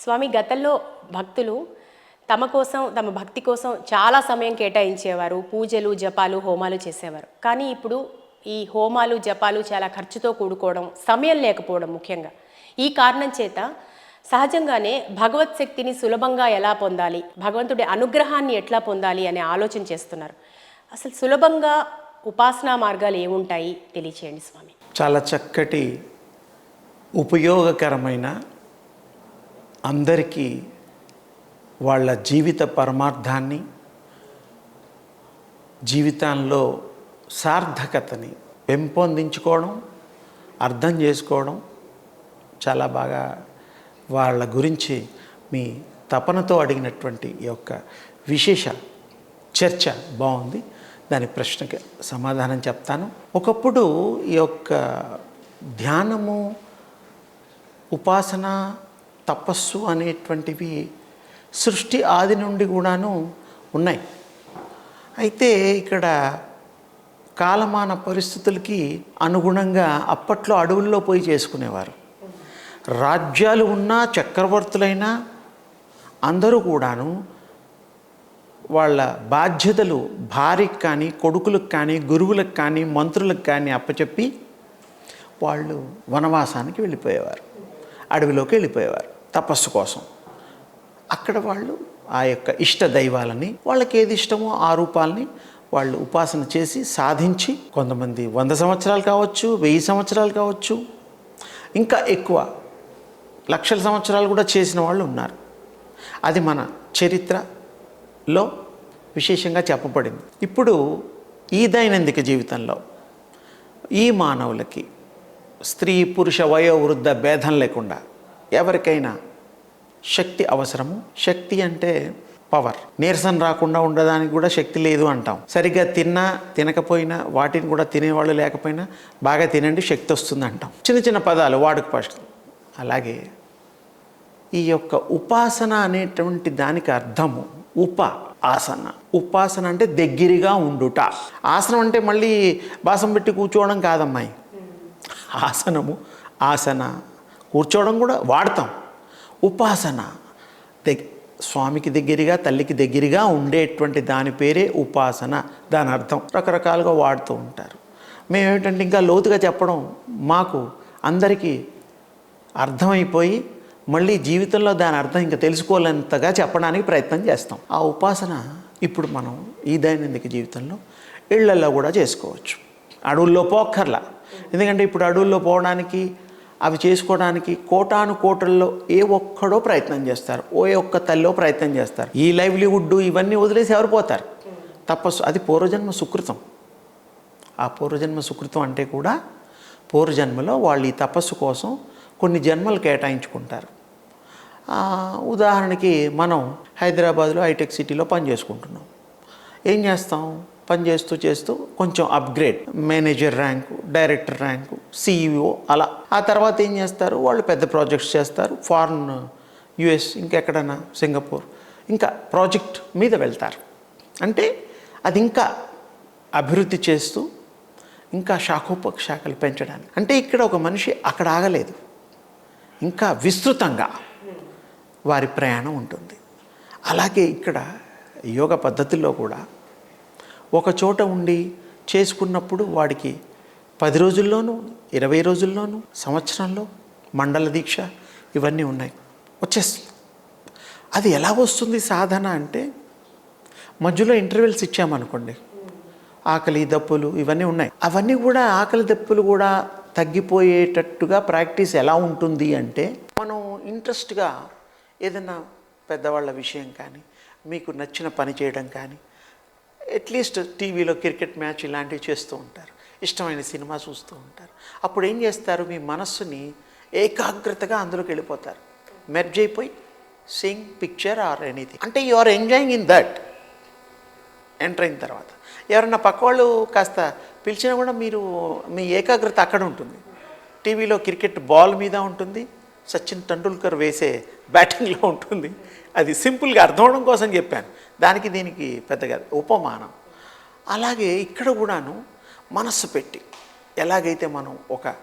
స్వామి, గతంలో భక్తులు తమ కోసం, తమ భక్తి కోసం చాలా సమయం కేటాయించేవారు. పూజలు, జపాలు, హోమాలు చేసేవారు. కానీ ఇప్పుడు ఈ హోమాలు, జపాలు చాలా ఖర్చుతో కూడుకోవడం, సమయం లేకపోవడం ముఖ్యంగా. ఈ కారణం చేత సహజంగానే భగవత్ శక్తిని సులభంగా ఎలా పొందాలి, భగవంతుడి అనుగ్రహాన్ని ఎట్లా పొందాలి అనే ఆలోచన చేస్తున్నారు. అసలు సులభంగా ఉపాసనా మార్గాలు ఏముంటాయి తెలియచేయండి స్వామి. చాలా చక్కటి ఉపయోగకరమైన, అందరికీ వాళ్ళ జీవిత పరమార్థాన్ని, జీవితంలో సార్థకతని పెంపొందించుకోవడం, అర్థం చేసుకోవడం, చాలా బాగా వాళ్ళ గురించి మీ తపనతో అడిగినటువంటి ఈ యొక్క విశేష చర్చ బాగుంది. దాని ప్రశ్నకి సమాధానం చెప్తాను. ఒకప్పుడు ఈ యొక్క ధ్యానము, ఉపాసన, తపస్సు అనేటువంటివి సృష్టి ఆది నుండి కూడాను ఉన్నాయి. అయితే ఇక్కడ కాలమాన పరిస్థితులకి అనుగుణంగా అప్పట్లో అడవుల్లో పోయి చేసుకునేవారు. రాజ్యాలు ఉన్నా, చక్రవర్తులైనా అందరూ కూడాను వాళ్ళ బాధ్యతలు భార్యకి కానీ, కొడుకులకు కానీ, గురువులకు కానీ, మంత్రులకు కానీ అప్పచెప్పి వాళ్ళు వనవాసానికి వెళ్ళిపోయేవారు, అడవిలోకి వెళ్ళిపోయేవారు తపస్సు కోసం. అక్కడ వాళ్ళు ఆ యొక్క ఇష్ట దైవాలని, వాళ్ళకి ఏది ఇష్టమో ఆ రూపాలని వాళ్ళు ఉపాసన చేసి సాధించి, కొంతమంది 100 సంవత్సరాలు కావచ్చు, 1000 సంవత్సరాలు కావచ్చు, ఇంకా ఎక్కువ లక్షల సంవత్సరాలు కూడా చేసిన వాళ్ళు ఉన్నారు. అది మన చరిత్రలో విశేషంగా చెప్పబడింది. ఇప్పుడు ఈ దైనందిక జీవితంలో ఈ మానవులకి స్త్రీ, పురుష, వయో, వృద్ధ భేదం లేకుండా ఎవరికైనా శక్తి అవసరము. శక్తి అంటే పవర్. నీరసం రాకుండా ఉండడానికి కూడా శక్తి లేదు అంటాం. సరిగ్గా తిన్నా తినకపోయినా, వాటిని కూడా తినేవాళ్ళు లేకపోయినా బాగా తినండి శక్తి వస్తుంది అంటాం. చిన్న చిన్న పదాలు వాడుక భాషలు. అలాగే ఈ యొక్క ఉపాసన అనేటువంటి దానికి అర్థము ఆసన. ఉపాసన అంటే దగ్గరగా ఉండుట. ఆసనం అంటే మళ్ళీ బాసం పెట్టి కూర్చోవడం కాదమ్మాయి. ఆసనము, ఆసన, కూర్చోవడం కూడా వాడతాం. ఉపాసన స్వామికి దగ్గరగా, తల్లికి దగ్గరగా ఉండేటువంటి దాని పేరే ఉపాసన. దాని అర్థం రకరకాలుగా వాడుతూ ఉంటారు. మేమేమిటంటే ఇంకా లోతుగా చెప్పడం మాకు అందరికీ అర్థమైపోయి మళ్ళీ జీవితంలో దాని అర్థం ఇంకా తెలుసుకోలేంతగా చెప్పడానికి ప్రయత్నం చేస్తాం. ఆ ఉపాసన ఇప్పుడు మనం ఈ దైనందిక జీవితంలో ఇళ్లలో కూడా చేసుకోవచ్చు. అడవుల్లో పోక్కర్లా. ఎందుకంటే ఇప్పుడు అడవుల్లో పోవడానికి, అవి చేసుకోవడానికి కోటాను కోటల్లో ఏ ఒక్కడో ప్రయత్నం చేస్తారు, ఏ ఒక్క తల్లో ప్రయత్నం చేస్తారు. ఈ లైవ్లీవుడ్ ఇవన్నీ వదిలేసి ఎవరు పోతారు? తపస్సు, అది పూర్వజన్మ సుకృతం. ఆ పూర్వజన్మ సుకృతం అంటే కూడా పూర్వజన్మలో వాళ్ళు ఈ తపస్సు కోసం కొన్ని జన్మలు కేటాయించుకుంటారు. ఉదాహరణకి మనం హైదరాబాద్లో హైటెక్ సిటీలో పని చేసుకుంటున్నాం. ఏం చేస్తాం? పని చేస్తూ కొంచెం upgrade, manager rank, director rank, CEO అలా. ఆ తర్వాత ఏం చేస్తారు? వాళ్ళు పెద్ద ప్రాజెక్ట్స్ చేస్తారు. ఫారిన్, US, ఇంకెక్కడన్నా సింగపూర్, ఇంకా ప్రాజెక్ట్ మీద వెళ్తారు. అంటే అది ఇంకా అభివృద్ధి చేస్తూ ఇంకా శాఖలు పెంచడానికి. అంటే ఇక్కడ ఒక మనిషి అక్కడ ఆగలేదు, ఇంకా విస్తృతంగా వారి ప్రయాణం ఉంటుంది. అలాగే ఇక్కడ యోగ పద్ధతుల్లో కూడా ఒక చోట ఉండి చేసుకున్నప్పుడు వాడికి 10 రోజుల్లోనూ, 20 రోజుల్లోనూ, సంవత్సరంలో మండల దీక్ష ఇవన్నీ ఉన్నాయి, వచ్చేస్తుంది. అది ఎలా వస్తుంది సాధన అంటే, మధ్యలో ఇంటర్వెల్స్ ఇచ్చామనుకోండి, ఆకలి దప్పులు ఇవన్నీ ఉన్నాయి. అవన్నీ కూడా ఆకలి దప్పులు కూడా తగ్గిపోయేటట్టుగా ప్రాక్టీస్ ఎలా ఉంటుంది అంటే, మనం ఇంట్రెస్ట్గా ఏదైనా పెద్దవాళ్ళ విషయం కానీ, మీకు నచ్చిన పని చేయడం కానీ, అట్లీస్ట్ టీవీలో క్రికెట్ మ్యాచ్ ఇలాంటివి చేస్తూ ఉంటారు, ఇష్టమైన సినిమా చూస్తూ ఉంటారు. అప్పుడు ఏం చేస్తారు? మీ మనస్సుని ఏకాగ్రతగా అందులోకి వెళ్ళిపోతారు, మెర్జ్ అయిపోయి సింగ్ పిక్చర్ ఆర్ ఎనీథింగ్. అంటే you are enjoying in that. Enter అయిన తర్వాత ఎవరన్నా పక్క వాళ్ళు కాస్త పిలిచినా కూడా మీరు, మీ ఏకాగ్రత అక్కడ ఉంటుంది. టీవీలో క్రికెట్ బాల్ మీద ఉంటుంది, సచిన్ టెండూల్కర్ వేసే బ్యాటింగ్లో ఉంటుంది. అది సింపుల్గా అర్థం అవడం కోసం చెప్పాను, దానికి దీనికి పెద్దగా ఉపమానం. అలాగే ఇక్కడ కూడాను మనస్సు పెట్టి ఎలాగైతే మనం ఒక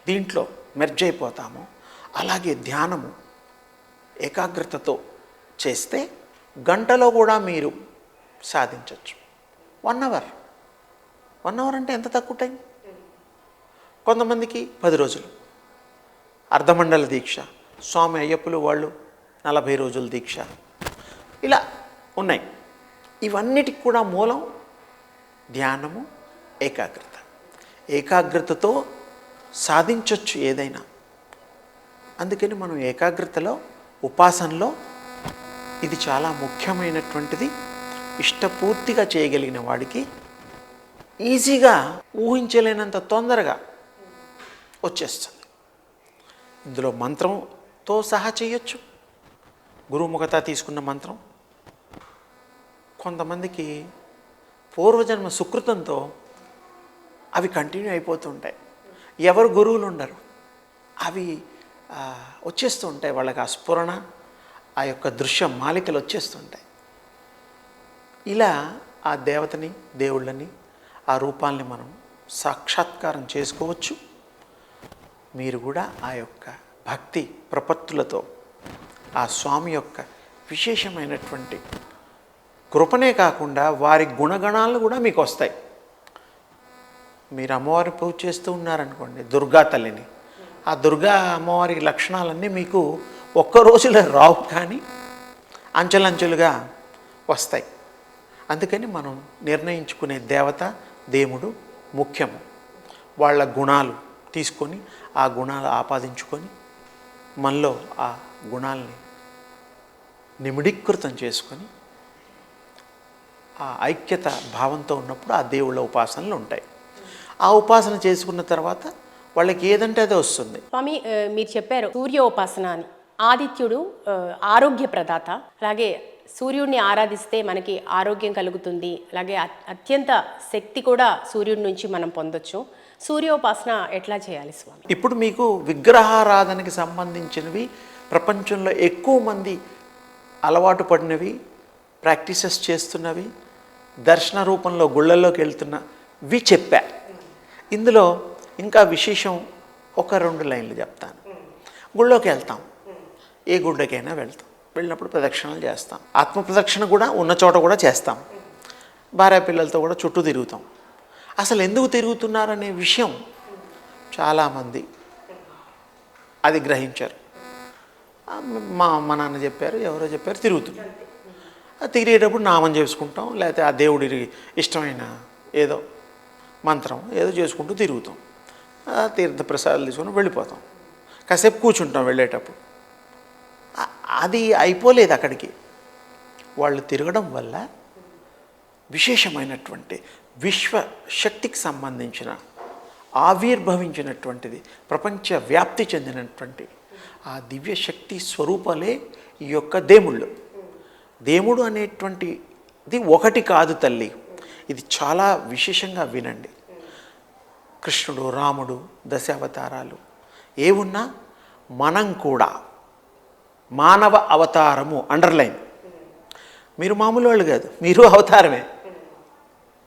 దీంట్లో మెర్జ్ అయిపోతామో, అలాగే ధ్యానము ఏకాగ్రతతో చేస్తే గంటలో కూడా మీరు సాధించవచ్చు. 1 అవర్. 1 అవర్ అంటే ఎంత తక్కువ టైం? కొంతమందికి 10 రోజులు అర్ధమండల దీక్ష, స్వామి అయ్యప్పలు వాళ్ళు 40 రోజుల దీక్ష, ఇలా ఉన్నాయి. ఇవన్నిటికి కూడా మూలం ధ్యానము, ఏకాగ్రత. ఏకాగ్రతతో సాధించవచ్చు ఏదైనా. అందుకని మనం ఏకాగ్రతలో, ఉపాసనలో ఇది చాలా ముఖ్యమైనటువంటిది. ఇష్టపూర్తిగా చేయగలిగిన వాడికి ఈజీగా, ఊహించలేనంత తొందరగా వచ్చేస్తుంది. ఇందులో మంత్రంతో సహా చేయొచ్చు. గురుముఖత తీసుకున్న మంత్రం, కొంతమందికి పూర్వజన్మ సుకృతంతో అవి కంటిన్యూ అయిపోతుంటాయి. ఎవరు గురువులు ఉండరు, అవి వచ్చేస్తూ ఉంటాయి. వాళ్ళకి ఆ స్ఫురణ, ఆ యొక్క దృశ్య మాలికలు వచ్చేస్తుంటాయి. ఇలా ఆ దేవతని, దేవుళ్ళని, ఆ రూపాల్ని మనం సాక్షాత్కారం చేసుకోవచ్చు. మీరు కూడా ఆ యొక్క భక్తి ప్రపత్తులతో ఆ స్వామి యొక్క విశేషమైనటువంటి కృపనే కాకుండా వారి గుణగణాలు కూడా మీకు వస్తాయి. మీరు అమ్మవారి పూజ చేస్తూ ఉన్నారనుకోండి, దుర్గా తల్లిని, ఆ దుర్గా అమ్మవారి లక్షణాలన్నీ మీకు ఒక్క రోజులో రావు, కానీ అంచెలంచెలుగా వస్తాయి. అందుకని మనం నిర్ణయించుకునే దేవత, దేవుడు ముఖ్యము. వాళ్ళ గుణాలు తీసుకొని, ఆ గుణాలు ఆపాదించుకొని, మనలో ఆ గుణాలని నిమిడీకృతం చేసుకొని, ఆ ఐక్యత భావంతో ఉన్నప్పుడు ఆ దేవుళ్ళ ఉపాసనలు ఉంటాయి. ఆ ఉపాసన చేసుకున్న తర్వాత వాళ్ళకి ఏదంటే అదే వస్తుంది. స్వామి, మీరు చెప్పారు సూర్యోపాసన అని. ఆదిత్యుడు ఆరోగ్య ప్రదాత. అలాగే సూర్యుడిని ఆరాధిస్తే మనకి ఆరోగ్యం కలుగుతుంది. అలాగే అత్యంత శక్తి కూడా సూర్యుడి నుంచి మనం పొందొచ్చు. సూర్యోపాసన ఎట్లా చేయాలి స్వామి? ఇప్పుడు మీకు విగ్రహారాధనకి సంబంధించినవి ప్రపంచంలో ఎక్కువ మంది అలవాటు పడినవి, ప్రాక్టీసెస్ చేస్తున్నవి, దర్శన రూపంలో గుళ్ళల్లోకి వెళ్తున్నవి చెప్పా. ఇందులో ఇంకా విశేషం ఒక 2 లైన్లు చెప్తాను. గుళ్ళోకి వెళ్తాం, ఏ గుడ్డకైనా వెళ్తాం. వెళ్ళినప్పుడు ప్రదక్షిణలు చేస్తాం. ఆత్మ ప్రదక్షిణ కూడా ఉన్న చోట కూడా చేస్తాం. భార్య పిల్లలతో కూడా చుట్టూ తిరుగుతాం. అసలు ఎందుకు తిరుగుతున్నారనే విషయం చాలామంది అది గ్రహించారు. మా అమ్మ నాన్న చెప్పారు, ఎవరో చెప్పారు, తిరుగుతున్నాం. తిరిగేటప్పుడు నామం చేసుకుంటాం, లేకపోతే ఆ దేవుడికి ఇష్టమైన ఏదో మంత్రం ఏదో చేసుకుంటూ తిరుగుతాం. తీర్థ ప్రసాదాలు తీసుకొని వెళ్ళిపోతాం. కాసేపు కూర్చుంటాం వెళ్ళేటప్పుడు. అది అయిపోలేదు అక్కడికి. వాళ్ళు తిరగడం వల్ల విశేషమైనటువంటి విశ్వశక్తికి సంబంధించిన ఆవిర్భవించినటువంటిది, ప్రపంచ వ్యాప్తి చెందినటువంటి ఆ దివ్యశక్తి స్వరూపాలే ఈ యొక్క దేవుళ్ళు. దేవుడు అనేటువంటిది ఒకటి కాదు తల్లి, ఇది చాలా విశేషంగా వినండి. కృష్ణుడు, రాముడు, దశావతారాలు ఏమున్నా మనం కూడా మానవ అవతారము, అండర్లైన్. మీరు మామూలు వాళ్ళు కాదు, మీరు అవతారమే.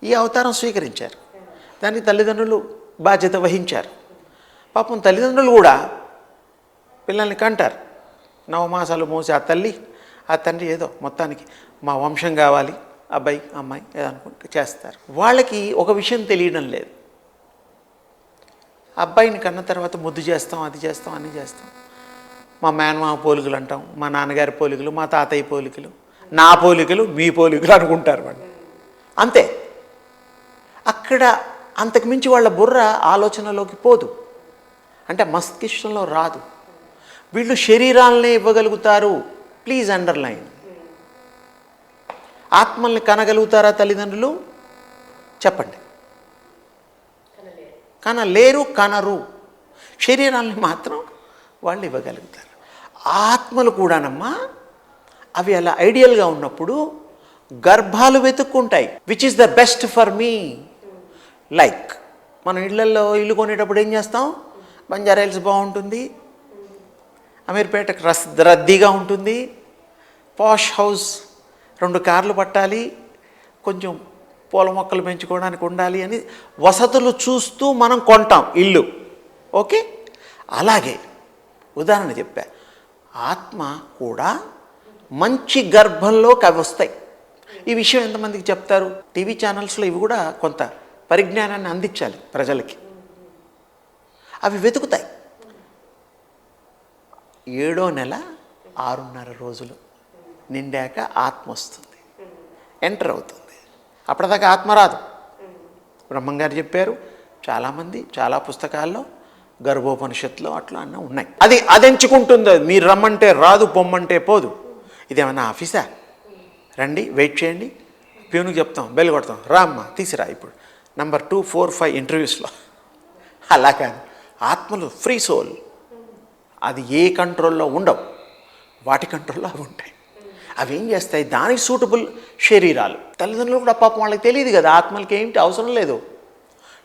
ఈ అవతారం స్వీకరించారు, దానికి తల్లిదండ్రులు బాధ్యత వహించారు. పాపం తల్లిదండ్రులు కూడా పిల్లల్ని కంటారు. 9 మాసాలు మోసి ఆ తల్లి, ఆ తండ్రి ఏదో మొత్తానికి మా వంశం కావాలి, అబ్బాయి అమ్మాయి ఏదో అనుకుంటే చేస్తారు. వాళ్ళకి ఒక విషయం తెలియడం లేదు. అబ్బాయిని కన్న తర్వాత ముద్దు చేస్తాం, అది చేస్తాం, అన్నీ చేస్తాం. మా మేనమామ పోలికలు అంటాం, మా నాన్నగారి పోలికలు, మా తాతయ్య పోలికలు, నా పోలికలు, మీ పోలికలు అనుకుంటారు వాళ్ళు. అంతే. అక్కడ అంతకుమించి వాళ్ళ బుర్ర ఆలోచనలోకి పోదు, అంటే మస్తిష్కంలో రాదు. వీళ్ళు శరీరాలనే ఇవ్వగలుగుతారు. Please underline. ఆత్మల్ని కనగలుగుతారా తల్లిదండ్రులు? చెప్పండి. కనలేరు, కనరు. శరీరాల్ని మాత్రం వాళ్ళు ఇవ్వగలుగుతారు. ఆత్మలు కూడానమ్మా అవి అలా ఐడియల్గా ఉన్నప్పుడు గర్భాలు వెతుక్కుంటాయి. Which is the best for me. Like మనం ఇళ్లలో ఇల్లు కొనేటప్పుడు ఏం చేస్తాం? బంజారా హిల్స్ బాగుంటుంది, అమీర్పేటకు రద్దీగా ఉంటుంది, పాష్ హౌస్, 2 కార్లు పట్టాలి, కొంచెం పూల మొక్కలు పెంచుకోవడానికి ఉండాలి అని వసతులు చూస్తూ మనం కొంటాం ఇల్లు. ఓకే, అలాగే ఉదాహరణ చెప్పా. ఆత్మ కూడా మంచి గర్భంలోకి అవి వస్తాయి. ఈ విషయం ఎంతమందికి చెప్తారు? టీవీ ఛానల్స్లో ఇవి కూడా కొంత పరిజ్ఞానాన్ని అందించాలి ప్రజలకి. అవి వెతుకుతాయి. 7వ నెల 6.5 రోజులు నిండాక ఆత్మ వస్తుంది, ఎంటర్ అవుతుంది. అప్పటిదాకా ఆత్మ రాదు. బ్రహ్మంగారు చెప్పారు, చాలామంది చాలా పుస్తకాల్లో గర్భోపనిషత్తులో అట్లా అన్న ఉన్నాయి. అది ఎంచుకుంటుంది. మీరు రమ్మంటే రాదు, పొమ్మంటే పోదు. ఇదేమన్నా ఆఫీసా? రండి, వెయిట్ చేయండి, ప్యూన్కి చెప్తాం, బెల్ కొడతాం, రా అమ్మ తీసిరా ఇప్పుడు నంబర్ 2, 4, 5 ఇంటర్వ్యూస్లో. అలా కాదు. ఆత్మలు ఫ్రీ సోల్. అది ఏ కంట్రోల్లో ఉండవు, వాటి కంట్రోల్లో అవి ఉంటాయి. అవి ఏం చేస్తాయి? దానికి సూటబుల్ శరీరాలు. తల్లిదండ్రులు కూడా పాపం వాళ్ళకి తెలియదు కదా, ఆత్మలకి ఏమిటి అవసరం లేదు,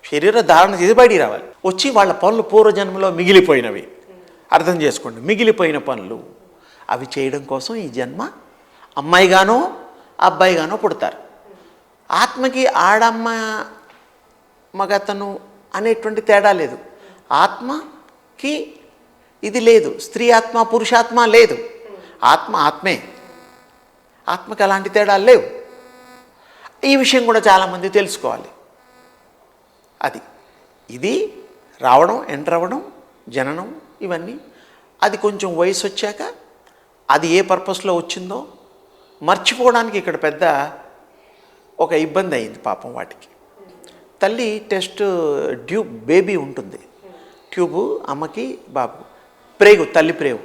శరీర ధారణ చేసి బయటికి రావాలి. వచ్చి వాళ్ళ పనులు పూర్వజన్మలో మిగిలిపోయినవి అర్థం చేసుకోండి. మిగిలిపోయిన పనులు అవి చేయడం కోసం ఈ జన్మ అమ్మాయిగానో అబ్బాయిగానో పుడతారు. ఆత్మకి ఆడమ్మ మగతను అనేటువంటి తేడా లేదు. ఆత్మకి ఇది లేదు, స్త్రీ ఆత్మ పురుషాత్మ లేదు. ఆత్మ ఆత్మే. ఆత్మకి అలాంటి తేడాలు లేవు. ఈ విషయం కూడా చాలామంది తెలుసుకోవాలి. ఇది రావడం, ఎంటర్ అవ్వడం, జననం, ఇవన్నీ అది కొంచెం వయసు వచ్చాక అది ఏ పర్పస్లో వచ్చిందో మర్చిపోవడానికి ఇక్కడ పెద్ద ఒక ఇబ్బంది అయింది పాపం వాటికి. తల్లి టెస్ట్ ట్యూబ్ బేబీ ఉంటుంది, ట్యూబు అమ్మకి బాబు, ప్రేగు, తల్లి ప్రేగు,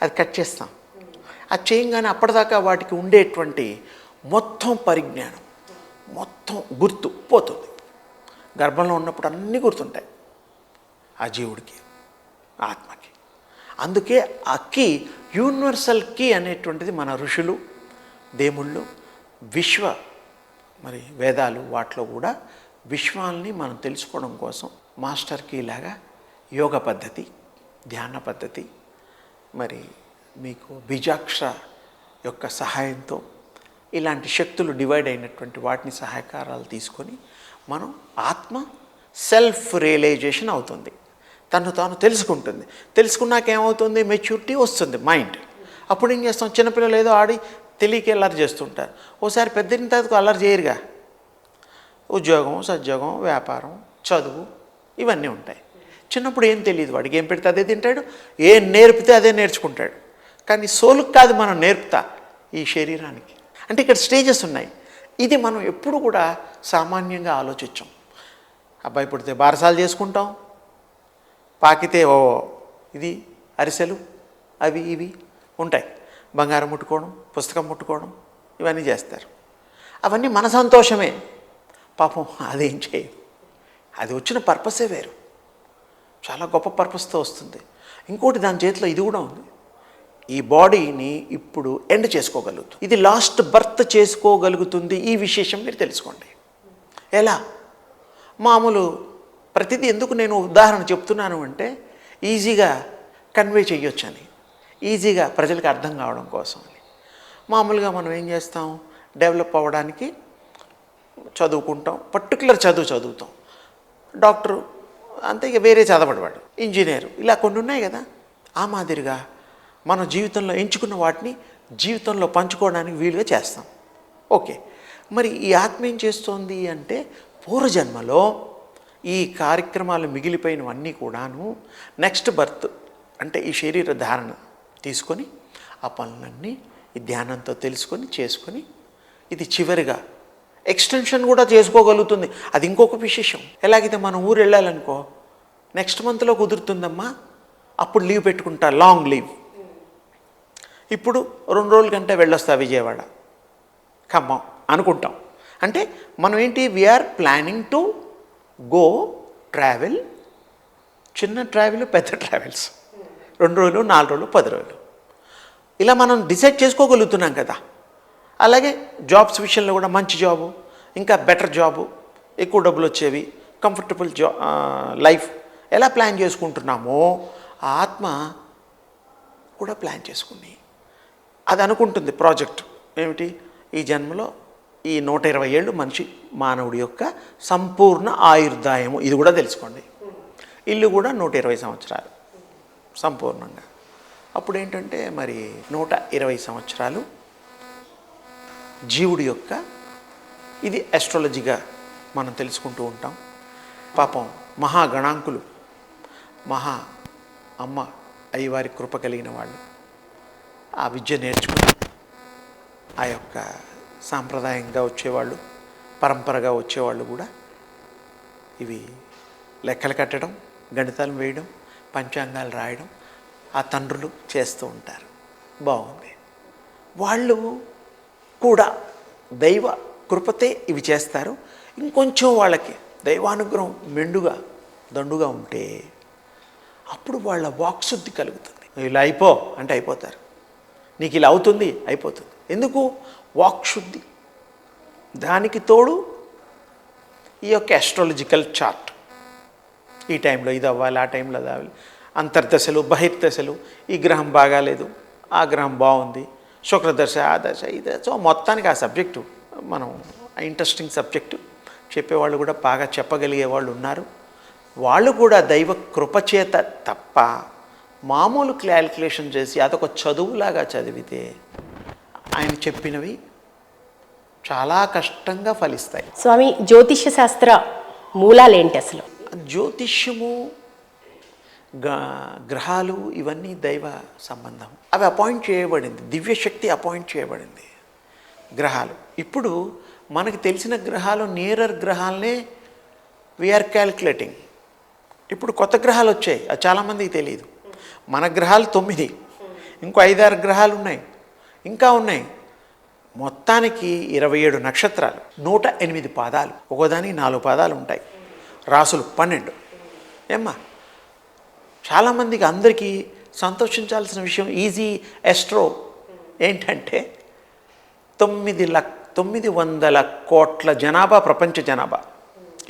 అది కట్ చేస్తాం. అది చేయంగానే అప్పటిదాకా వాటికి ఉండేటువంటి మొత్తం పరిజ్ఞానం, మొత్తం గుర్తు పోతుంది. గర్భంలో ఉన్నప్పుడు అన్నీ గుర్తుంటాయి ఆ జీవుడికి, ఆత్మకి. అందుకే ఆ కీ, యూనివర్సల్ కీ అనేటువంటిది మన ఋషులు, దేవుళ్ళు, మరి వేదాలు, వాటిలో కూడా విశ్వాల్ని మనం తెలుసుకోవడం కోసం మాస్టర్ కీ లాగా యోగ పద్ధతి, ధ్యాన పద్ధతి, మరి మీకు బీజాక్ష యొక్క సహాయంతో ఇలాంటి శక్తులు డివైడ్ అయినటువంటి వాటిని సహాయకారాలు తీసుకొని మనం ఆత్మ సెల్ఫ్ రియలైజేషన్ అవుతుంది. తను తాను తెలుసుకుంటుంది. తెలుసుకున్నాక ఏమవుతుంది? మెచ్యూరిటీ వస్తుంది మైండ్. అప్పుడు ఏం చేస్తాం? చిన్నపిల్లలు ఏదో ఆడి తెలియక అల్లరి చేస్తుంటారు. ఓసారి పెద్దయిన తర్వాత అల్లరి చేయరుగా. ఉద్యోగం, సద్యోగం, వ్యాపారం, చదువు, ఇవన్నీ ఉంటాయి. చిన్నప్పుడు ఏం తెలియదు, వాడికి ఏం పెడితే అదే తింటాడు, ఏం నేర్పితే అదే నేర్చుకుంటాడు. కానీ సోలుకు కాదు మనం నేర్పుతా, ఈ శరీరానికి. అంటే ఇక్కడ స్టేజెస్ ఉన్నాయి. ఇది మనం ఎప్పుడు కూడా సామాన్యంగా ఆలోచించాం. అబ్బాయి పుడితే బారసాలు చేసుకుంటాం, పాకితే ఇది అరిసెలు, అవి ఇవి ఉంటాయి, బంగారం ముట్టుకోవడం, పుస్తకం ముట్టుకోవడం, ఇవన్నీ చేస్తారు. అవన్నీ మన సంతోషమే. పాపం అదేం చేయదు. అది వచ్చిన పర్పసే వేరు, చాలా గొప్ప పర్పస్తో వస్తుంది. ఇంకోటి దాని చేతిలో ఇది కూడా ఉంది, ఈ బాడీని ఇప్పుడు ఎండ్ చేసుకోగలుగుతుంది, ఇది లాస్ట్ బర్త్ చేసుకోగలుగుతుంది. ఈ విశేషం మీరు తెలుసుకోండి. ఎలా? మామూలు ప్రతిదీ ఎందుకు నేను ఉదాహరణ చెప్తున్నాను అంటే ఈజీగా కన్వే చేయొచ్చని, ఈజీగా ప్రజలకు అర్థం కావడం కోసం అని. మామూలుగా మనం ఏం చేస్తాం? డెవలప్ అవ్వడానికి చదువుకుంటాం, పర్టికులర్ చదువుతాం. డాక్టరు అంతే, ఇక వేరే చదవడవాడు, ఇంజనీరు, ఇలా కొన్ని ఉన్నాయి కదా. ఆ మాదిరిగా మన జీవితంలో ఎంచుకున్న వాటిని జీవితంలో పంచుకోవడానికి వీలుగా చేస్తాం. ఓకే, మరి ఈ ఆత్మ ఏం చేస్తోంది అంటే పూర్వజన్మలో ఈ కార్యక్రమాలు మిగిలిపోయినవన్నీ కూడాను నెక్స్ట్ బర్త్ అంటే ఈ శరీర ధారణ తీసుకొని ఆ పనులన్నీ ఈ ధ్యానంతో తెలుసుకొని చేసుకొని ఇది చివరిగా ఎక్స్టెన్షన్ కూడా చేసుకోగలుగుతుంది. అది ఇంకొక విశేషం. ఎలాగైతే మనం ఊరు వెళ్ళాలనుకో, నెక్స్ట్ మంత్లో కుదురుతుందమ్మా, అప్పుడు లీవ్ పెట్టుకుంటా, లాంగ్ లీవ్. ఇప్పుడు 2 రోజుల కంటే వెళ్ళొస్తా విజయవాడ, ఖమ్మం అనుకుంటాం. అంటే మనం ఏంటి, we are planning to go travel, చిన్న ట్రావెల్, పెద్ద ట్రావెల్స్, 2 రోజులు, 4 రోజులు, 10 రోజులు, ఇలా మనం డిసైడ్ చేసుకోగలుగుతున్నాం కదా. అలాగే జాబ్స్ విషయంలో కూడా మంచి జాబు, ఇంకా బెటర్ జాబు, ఎక్కువ డబ్బులు వచ్చేవి, కంఫర్టబుల్ లైఫ్ ఎలా ప్లాన్ చేసుకుంటున్నామో ఆ ఆత్మ కూడా ప్లాన్ చేసుకుని అది అనుకుంటుంది ప్రాజెక్ట్ ఏమిటి, ఈ జన్మలో ఈ 120 ఏళ్ళు మనిషి మానవుడి యొక్క సంపూర్ణ ఆయుర్దాయము. ఇది కూడా తెలుసుకోండి. ఇల్లు కూడా 120 సంవత్సరాలు సంపూర్ణంగా. అప్పుడు ఏంటంటే మరి 120 సంవత్సరాలు జీవుడి యొక్క ఇది ఆస్ట్రాలజీగా మనం తెలుసుకుంటూ ఉంటాం. పాపం మహాగణాంకులు, మహా అమ్మ అయ్యవారి కృప కలిగిన వాళ్ళు ఆ విద్య నేర్చుకుని ఆ యొక్క సాంప్రదాయంగా వచ్చేవాళ్ళు, పరంపరగా వచ్చేవాళ్ళు కూడా ఇవి లెక్కలు కట్టడం, గణితాలు వేయడం, పంచాంగాలు రాయడం ఆ తండ్రులు చేస్తూ ఉంటారు. బాగుంది. వాళ్ళు కూడా దైవ కృపతే ఇవి చేస్తారు. ఇంకొంచెం వాళ్ళకి దైవానుగ్రహం మెండుగా దండుగా ఉంటే అప్పుడు వాళ్ళ వాక్శుద్ధి కలుగుతుంది. ఇలా అయిపో అంటే అయిపోతారు, నీకు ఇలా అవుతుంది అయిపోతుంది. ఎందుకు? వాక్శుద్ధి. దానికి తోడు ఈ యొక్క ఆస్ట్రాలజికల్ చార్ట్, ఈ టైంలో ఇది అవ్వాలి, ఆ టైంలో అది అవ్వాలి, అంతర్దశలు బహిర్దశలు, ఈ గ్రహం బాగాలేదు, ఆ గ్రహం బాగుంది, శుక్రదశ, ఆ దశ, ఈ దశ. సో మొత్తానికి ఆ సబ్జెక్టు మనం ఇంట్రెస్టింగ్ సబ్జెక్టు చెప్పేవాళ్ళు కూడా బాగా చెప్పగలిగే వాళ్ళు ఉన్నారు. వాళ్ళు కూడా దైవ కృపచేత తప్ప మామూలు క్యాలిక్యులేషన్ చేసి అదొక చదువులాగా చదివితే ఆయన చెప్పినవి చాలా కష్టంగా ఫలిస్తాయి. స్వామి, జ్యోతిష్య శాస్త్ర మూలాలేంటి అసలు? జ్యోతిష్యము, గ్రహాలు ఇవన్నీ దైవ సంబంధం. అవి అపాయింట్ చేయబడింది, దివ్యశక్తి అపాయింట్ చేయబడింది గ్రహాలు. ఇప్పుడు మనకు తెలిసిన గ్రహాలు నియరర్ గ్రహాలనే వీఆర్ క్యాల్కులేటింగ్. ఇప్పుడు కొత్త గ్రహాలు వచ్చాయి, అది చాలామందికి తెలియదు. మన గ్రహాలు 9, ఇంకో 5-6 గ్రహాలు ఉన్నాయి, ఇంకా ఉన్నాయి. మొత్తానికి 27 నక్షత్రాలు, 108 పాదాలు, ఒక్కోదానికి 4 పాదాలు ఉంటాయి, రాసులు 12. ఏమ్మా, చాలామందికి అందరికీ సంతోషించాల్సిన విషయం ఈజీ ఆస్ట్రో ఏంటంటే 900 కోట్ల జనాభా, ప్రపంచ జనాభా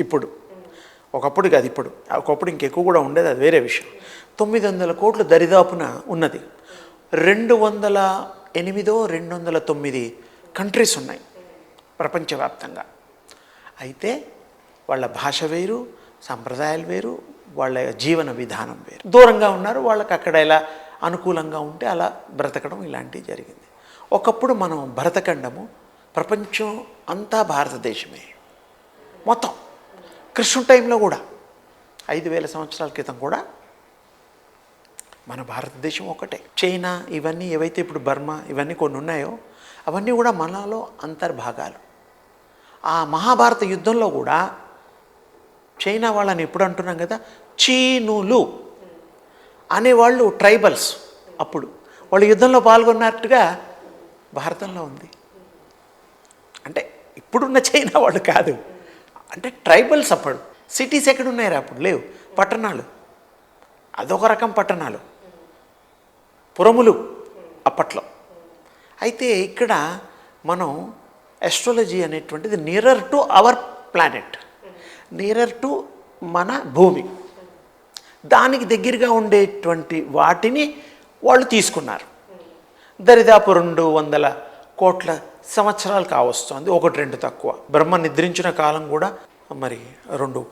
ఇప్పుడు. ఒకప్పుడు కాదు, ఇప్పుడు. ఒకప్పుడు ఇంకెక్కువ కూడా ఉండేది, అది వేరే విషయం. 900 కోట్లు దరిదాపున ఉన్నది. 208 209 కంట్రీస్ ఉన్నాయి ప్రపంచవ్యాప్తంగా. అయితే వాళ్ళ భాష వేరు, సంప్రదాయాలు వేరు, వాళ్ళ జీవన విధానం వేరు. దూరంగా ఉన్నారు, వాళ్ళకి అక్కడ ఎలా అనుకూలంగా ఉంటే అలా బ్రతకడం ఇలాంటివి జరిగింది. ఒకప్పుడు మనం భరతఖండము, ప్రపంచం అంతా భారతదేశమే మొత్తం. కృష్ణుడి టైంలో కూడా 5000 సంవత్సరాల క్రితం కూడా మన భారతదేశం ఒకటే. చైనా ఇవన్నీ ఏవైతే ఇప్పుడు బర్మా ఇవన్నీ కొన్ని ఉన్నాయో అవన్నీ కూడా మనలో అంతర్భాగాలు. ఆ మహాభారత యుద్ధంలో కూడా చైనా వాళ్ళని ఎప్పుడు అంటున్నాం కదా, చీనులు అనేవాళ్ళు ట్రైబల్స్. అప్పుడు వాళ్ళు యుద్ధంలో పాల్గొన్నట్టుగా భారతంలో ఉంది. అంటే ఇప్పుడున్న చైనా వాళ్ళు కాదు, అంటే ట్రైబల్స్. అప్పుడు సిటీస్ ఎక్కడున్నాయి అప్పుడు లేవు, పట్టణాలు అదొక రకం పట్టణాలు, పురములు అప్పట్లో. అయితే ఇక్కడ మనం ఆస్ట్రాలజీ అనేటువంటిది nearer to our planet, nearer to మన భూమి, దానికి దగ్గరగా ఉండేటువంటి వాటిని వాళ్ళు తీసుకున్నారు. దరిదాపు 200 కోట్ల సంవత్సరాలు కావస్తుంది, 1-2 తక్కువ. బ్రహ్మ నిద్రించిన కాలం కూడా మరి 2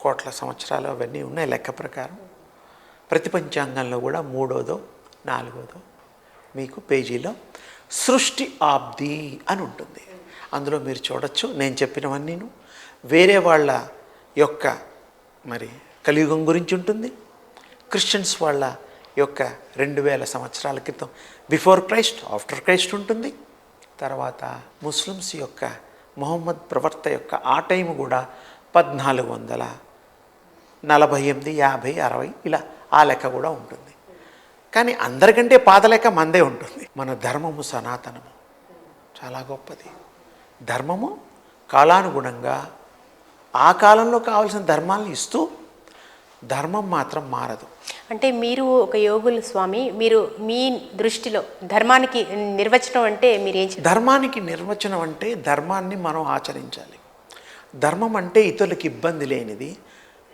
కోట్ల సంవత్సరాలు అవన్నీ ఉన్నాయి లెక్క ప్రకారం. ప్రతి పంచాంగంలో కూడా 3వ 4వ మీకు పేజీలో సృష్టి ఆబ్ది అని ఉంటుంది. అందులో మీరు చూడొచ్చు నేను చెప్పినవన్నీను. వేరే వాళ్ళ యొక్క మరి కలియుగం గురించి ఉంటుంది, క్రిస్టియన్స్ వాళ్ళ యొక్క 2000 సంవత్సరాల క్రితం బిఫోర్ క్రైస్ట్, ఆఫ్టర్ క్రైస్ట్ ఉంటుంది. తర్వాత ముస్లిమ్స్ యొక్క మొహమ్మద్ ప్రవక్త యొక్క ఆ టైం కూడా 1448, 50, 60 ఇలా ఆ లెక్క కూడా ఉంటుంది. కానీ అందరికంటే పాత లెక్క మందే ఉంటుంది. మన ధర్మము సనాతనము, చాలా గొప్పది. ధర్మము కాలానుగుణంగా ఆ కాలంలో కావాల్సిన ధర్మాలను ఇస్తూ, ధర్మం మాత్రం మారదు. అంటే మీరు ఒక యోగులు స్వామి, మీరు మీ దృష్టిలో ధర్మానికి నిర్వచనం అంటే మీరు ఏం చెప్తారు? ధర్మానికి నిర్వచనం అంటే ధర్మాన్ని మనం ఆచరించాలి. ధర్మం అంటే ఇతరులకు ఇబ్బంది లేనిది,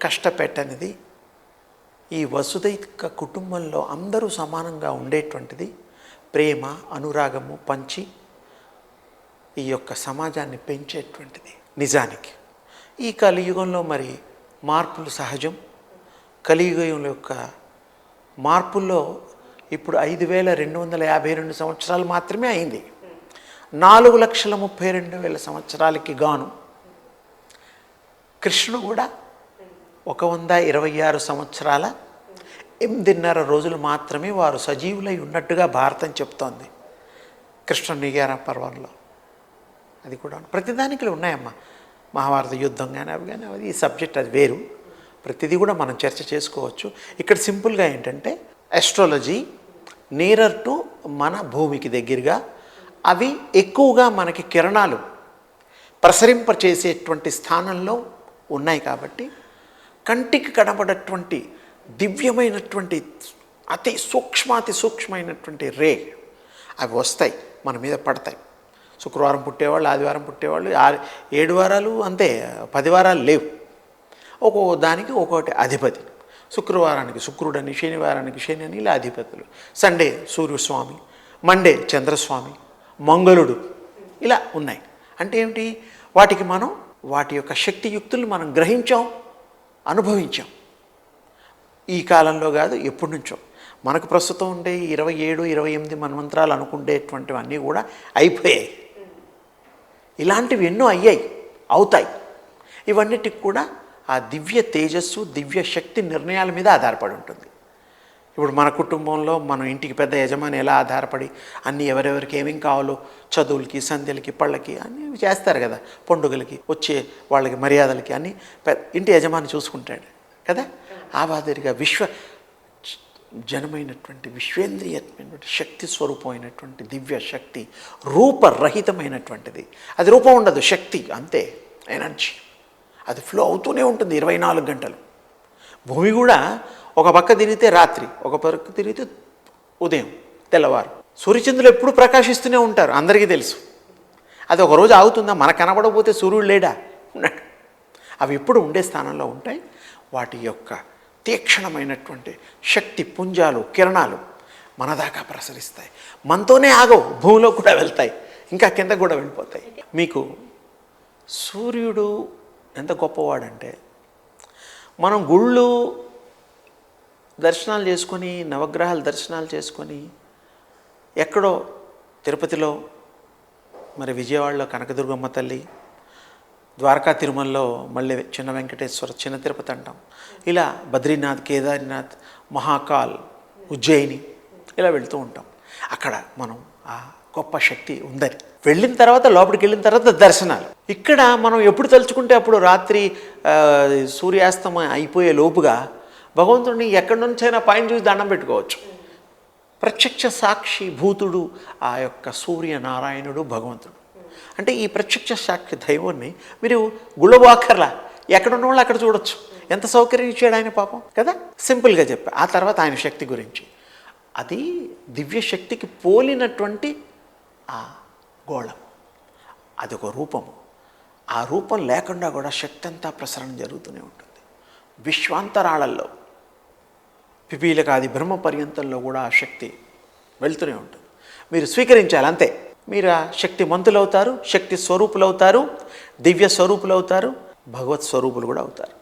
కష్టపెట్టనిది, ఈ వసుదైక కుటుంబంలో అందరూ సమానంగా ఉండేటువంటిది, ప్రేమ అనురాగము పంచి ఈ యొక్క సమాజాన్ని పెంచేటువంటిది. నిజానికి ఈ కలియుగంలో మరి మార్పులు సహజం. కలియుగం యొక్క మార్పుల్లో ఇప్పుడు 5252 సంవత్సరాలు మాత్రమే అయింది. 4,32,000 సంవత్సరాలకి గాను కృష్ణుడు కూడా 126 సంవత్సరాల 8.5 రోజులు మాత్రమే వారు సజీవులై ఉన్నట్టుగా భారతం చెప్తోంది కృష్ణ నిగార పర్వంలో. అది కూడా ప్రతిదానికి ఉన్నాయమ్మా. మహాభారత యుద్ధం కానీ అవి కానీ అది ఈ సబ్జెక్ట్ అది వేరు. ప్రతిదీ కూడా మనం చర్చ చేసుకోవచ్చు. ఇక్కడ సింపుల్గా ఏంటంటే ఆస్ట్రాలజీ నియరర్ టు మన భూమికి దగ్గరగా అవి ఎక్కువగా మనకి కిరణాలు ప్రసరింపచేసేటువంటి స్థానంలో ఉన్నాయి కాబట్టి కంటికి కనబడేటువంటి దివ్యమైనటువంటి అతి సూక్ష్మమైనటువంటి రే అవి వస్తాయి, మన మీద పడతాయి. శుక్రవారం పుట్టేవాళ్ళు, ఆదివారం పుట్టేవాళ్ళు, 7 వారాలు అంతే, 10 వారాలు లేవు. ఒక్కో దానికి ఒక్కొక్కటి అధిపతి. శుక్రవారానికి శుక్రుడని, శనివారానికి శని అని ఇలా అధిపతులు. సండే సూర్యస్వామి, మండే చంద్రస్వామి, మంగళుడు ఇలా ఉన్నాయి. అంటే ఏమిటి? వాటికి మనం వాటి యొక్క శక్తియుక్తులు మనం గ్రహించాం, అనుభవించాం. ఈ కాలంలో కాదు, ఎప్పటి నుంచో మనకు ప్రస్తుతం ఉండే 27, 28 మన్వంతరాలు అనుకునేటువంటివన్నీ కూడా అయిపోయాయి. ఇలాంటివి ఎన్నో అయ్యాయి, అవుతాయి. ఇవన్నిటికి కూడా ఆ దివ్య తేజస్సు, దివ్య శక్తి నిర్ణయాల మీద ఆధారపడి ఉంటుంది. ఇప్పుడు మన కుటుంబంలో మనం ఇంటికి పెద్ద యజమాని ఎలా ఆధారపడి అన్నీ ఎవరెవరికి ఏమేం కావాలో చదువులకి, సంధ్యలకి, పళ్ళకి అన్నీ చేస్తారు కదా, పండుగలకి, వచ్చే వాళ్ళకి మర్యాదలకి అన్నీ ఇంటి యజమాని చూసుకుంటాడు కదా. ఆ మాదిరిగా జనమైనటువంటి విశ్వేంద్రియమైనటువంటి శక్తి స్వరూపమైనటువంటి దివ్య శక్తి రూపరహితమైనటువంటిది. అది రూపం ఉండదు, శక్తి అంతే, ఎనర్జీ. అది ఫ్లో అవుతూనే ఉంటుంది 24 గంటలు. భూమి కూడా ఒక పక్క తిరిగితే రాత్రి, ఒక పక్క తిరిగితే ఉదయం, తెల్లవారు. సూర్యచంద్రులు ఎప్పుడు ప్రకాశిస్తూనే ఉంటారు, అందరికీ తెలుసు. అది ఒకరోజు ఆగుతుందా? మనకు కనబడకపోతే సూర్యుడు లేడా? ఉన్నాడు. అవి ఎప్పుడు ఉండే స్థానంలో ఉంటాయి. వాటి యొక్క తీక్షణమైనటువంటి శక్తి పుంజాలు, కిరణాలు మన దాకా ప్రసరిస్తాయి. మనతోనే ఆగవు, భూమిలో కూడా వెళ్తాయి, ఇంకా కింద కూడా వెళ్ళిపోతాయి. మీకు సూర్యుడు ఎంత గొప్పవాడంటే, మనం గుళ్ళు దర్శనాలు చేసుకొని, నవగ్రహాల దర్శనాలు చేసుకొని, ఎక్కడో తిరుపతిలో, మరి విజయవాడలో కనకదుర్గమ్మ తల్లి, ద్వారకా తిరుమలలో మళ్ళీ చిన్న వెంకటేశ్వర, చిన్న తిరుపతి అంటాం, ఇలా బద్రీనాథ్, కేదార్నాథ్, మహాకాల్, ఉజ్జయిని ఇలా వెళ్తూ ఉంటాం. అక్కడ మనం ఆ గొప్ప శక్తి ఉందని వెళ్ళిన తర్వాత, లోపలికి వెళ్ళిన తర్వాత దర్శనాలు. ఇక్కడ మనం ఎప్పుడు తలుచుకుంటే అప్పుడు రాత్రి సూర్యాస్తమయం అయిపోయే లోపుగా భగవంతుడిని ఎక్కడి నుంచైనా పైన చూసి దండం పెట్టుకోవచ్చు. ప్రత్యక్ష సాక్షి భూతుడు ఆ యొక్క సూర్యనారాయణుడు భగవంతుడు. అంటే ఈ ప్రత్యక్ష సాక్షి దైవాన్ని మీరు గుళ్ళవాకర్లా ఎక్కడున్న వాళ్ళు అక్కడ చూడొచ్చు. ఎంత సౌకర్యం ఇచ్చాడు ఆయన పాపం కదా. సింపుల్గా చెప్పా. ఆ తర్వాత ఆయన శక్తి గురించి, అది దివ్య శక్తికి పోలినటువంటి ఆ గోళం, అదొక రూపము. ఆ రూపం లేకుండా కూడా శక్తి అంతా ప్రసరణ జరుగుతూనే ఉంటుంది. విశ్వాంతరాళల్లో, పిపీలకాది బ్రహ్మ పర్యంతంలో కూడా ఆ శక్తి వెళ్తూనే ఉంటుంది. మీరు స్వీకరించాలి అంతే. మీరు ఆ శక్తి మంతులు అవుతారు, శక్తి స్వరూపులు అవుతారు, దివ్య స్వరూపులు అవుతారు, భగవత్ స్వరూపులు కూడా అవుతారు.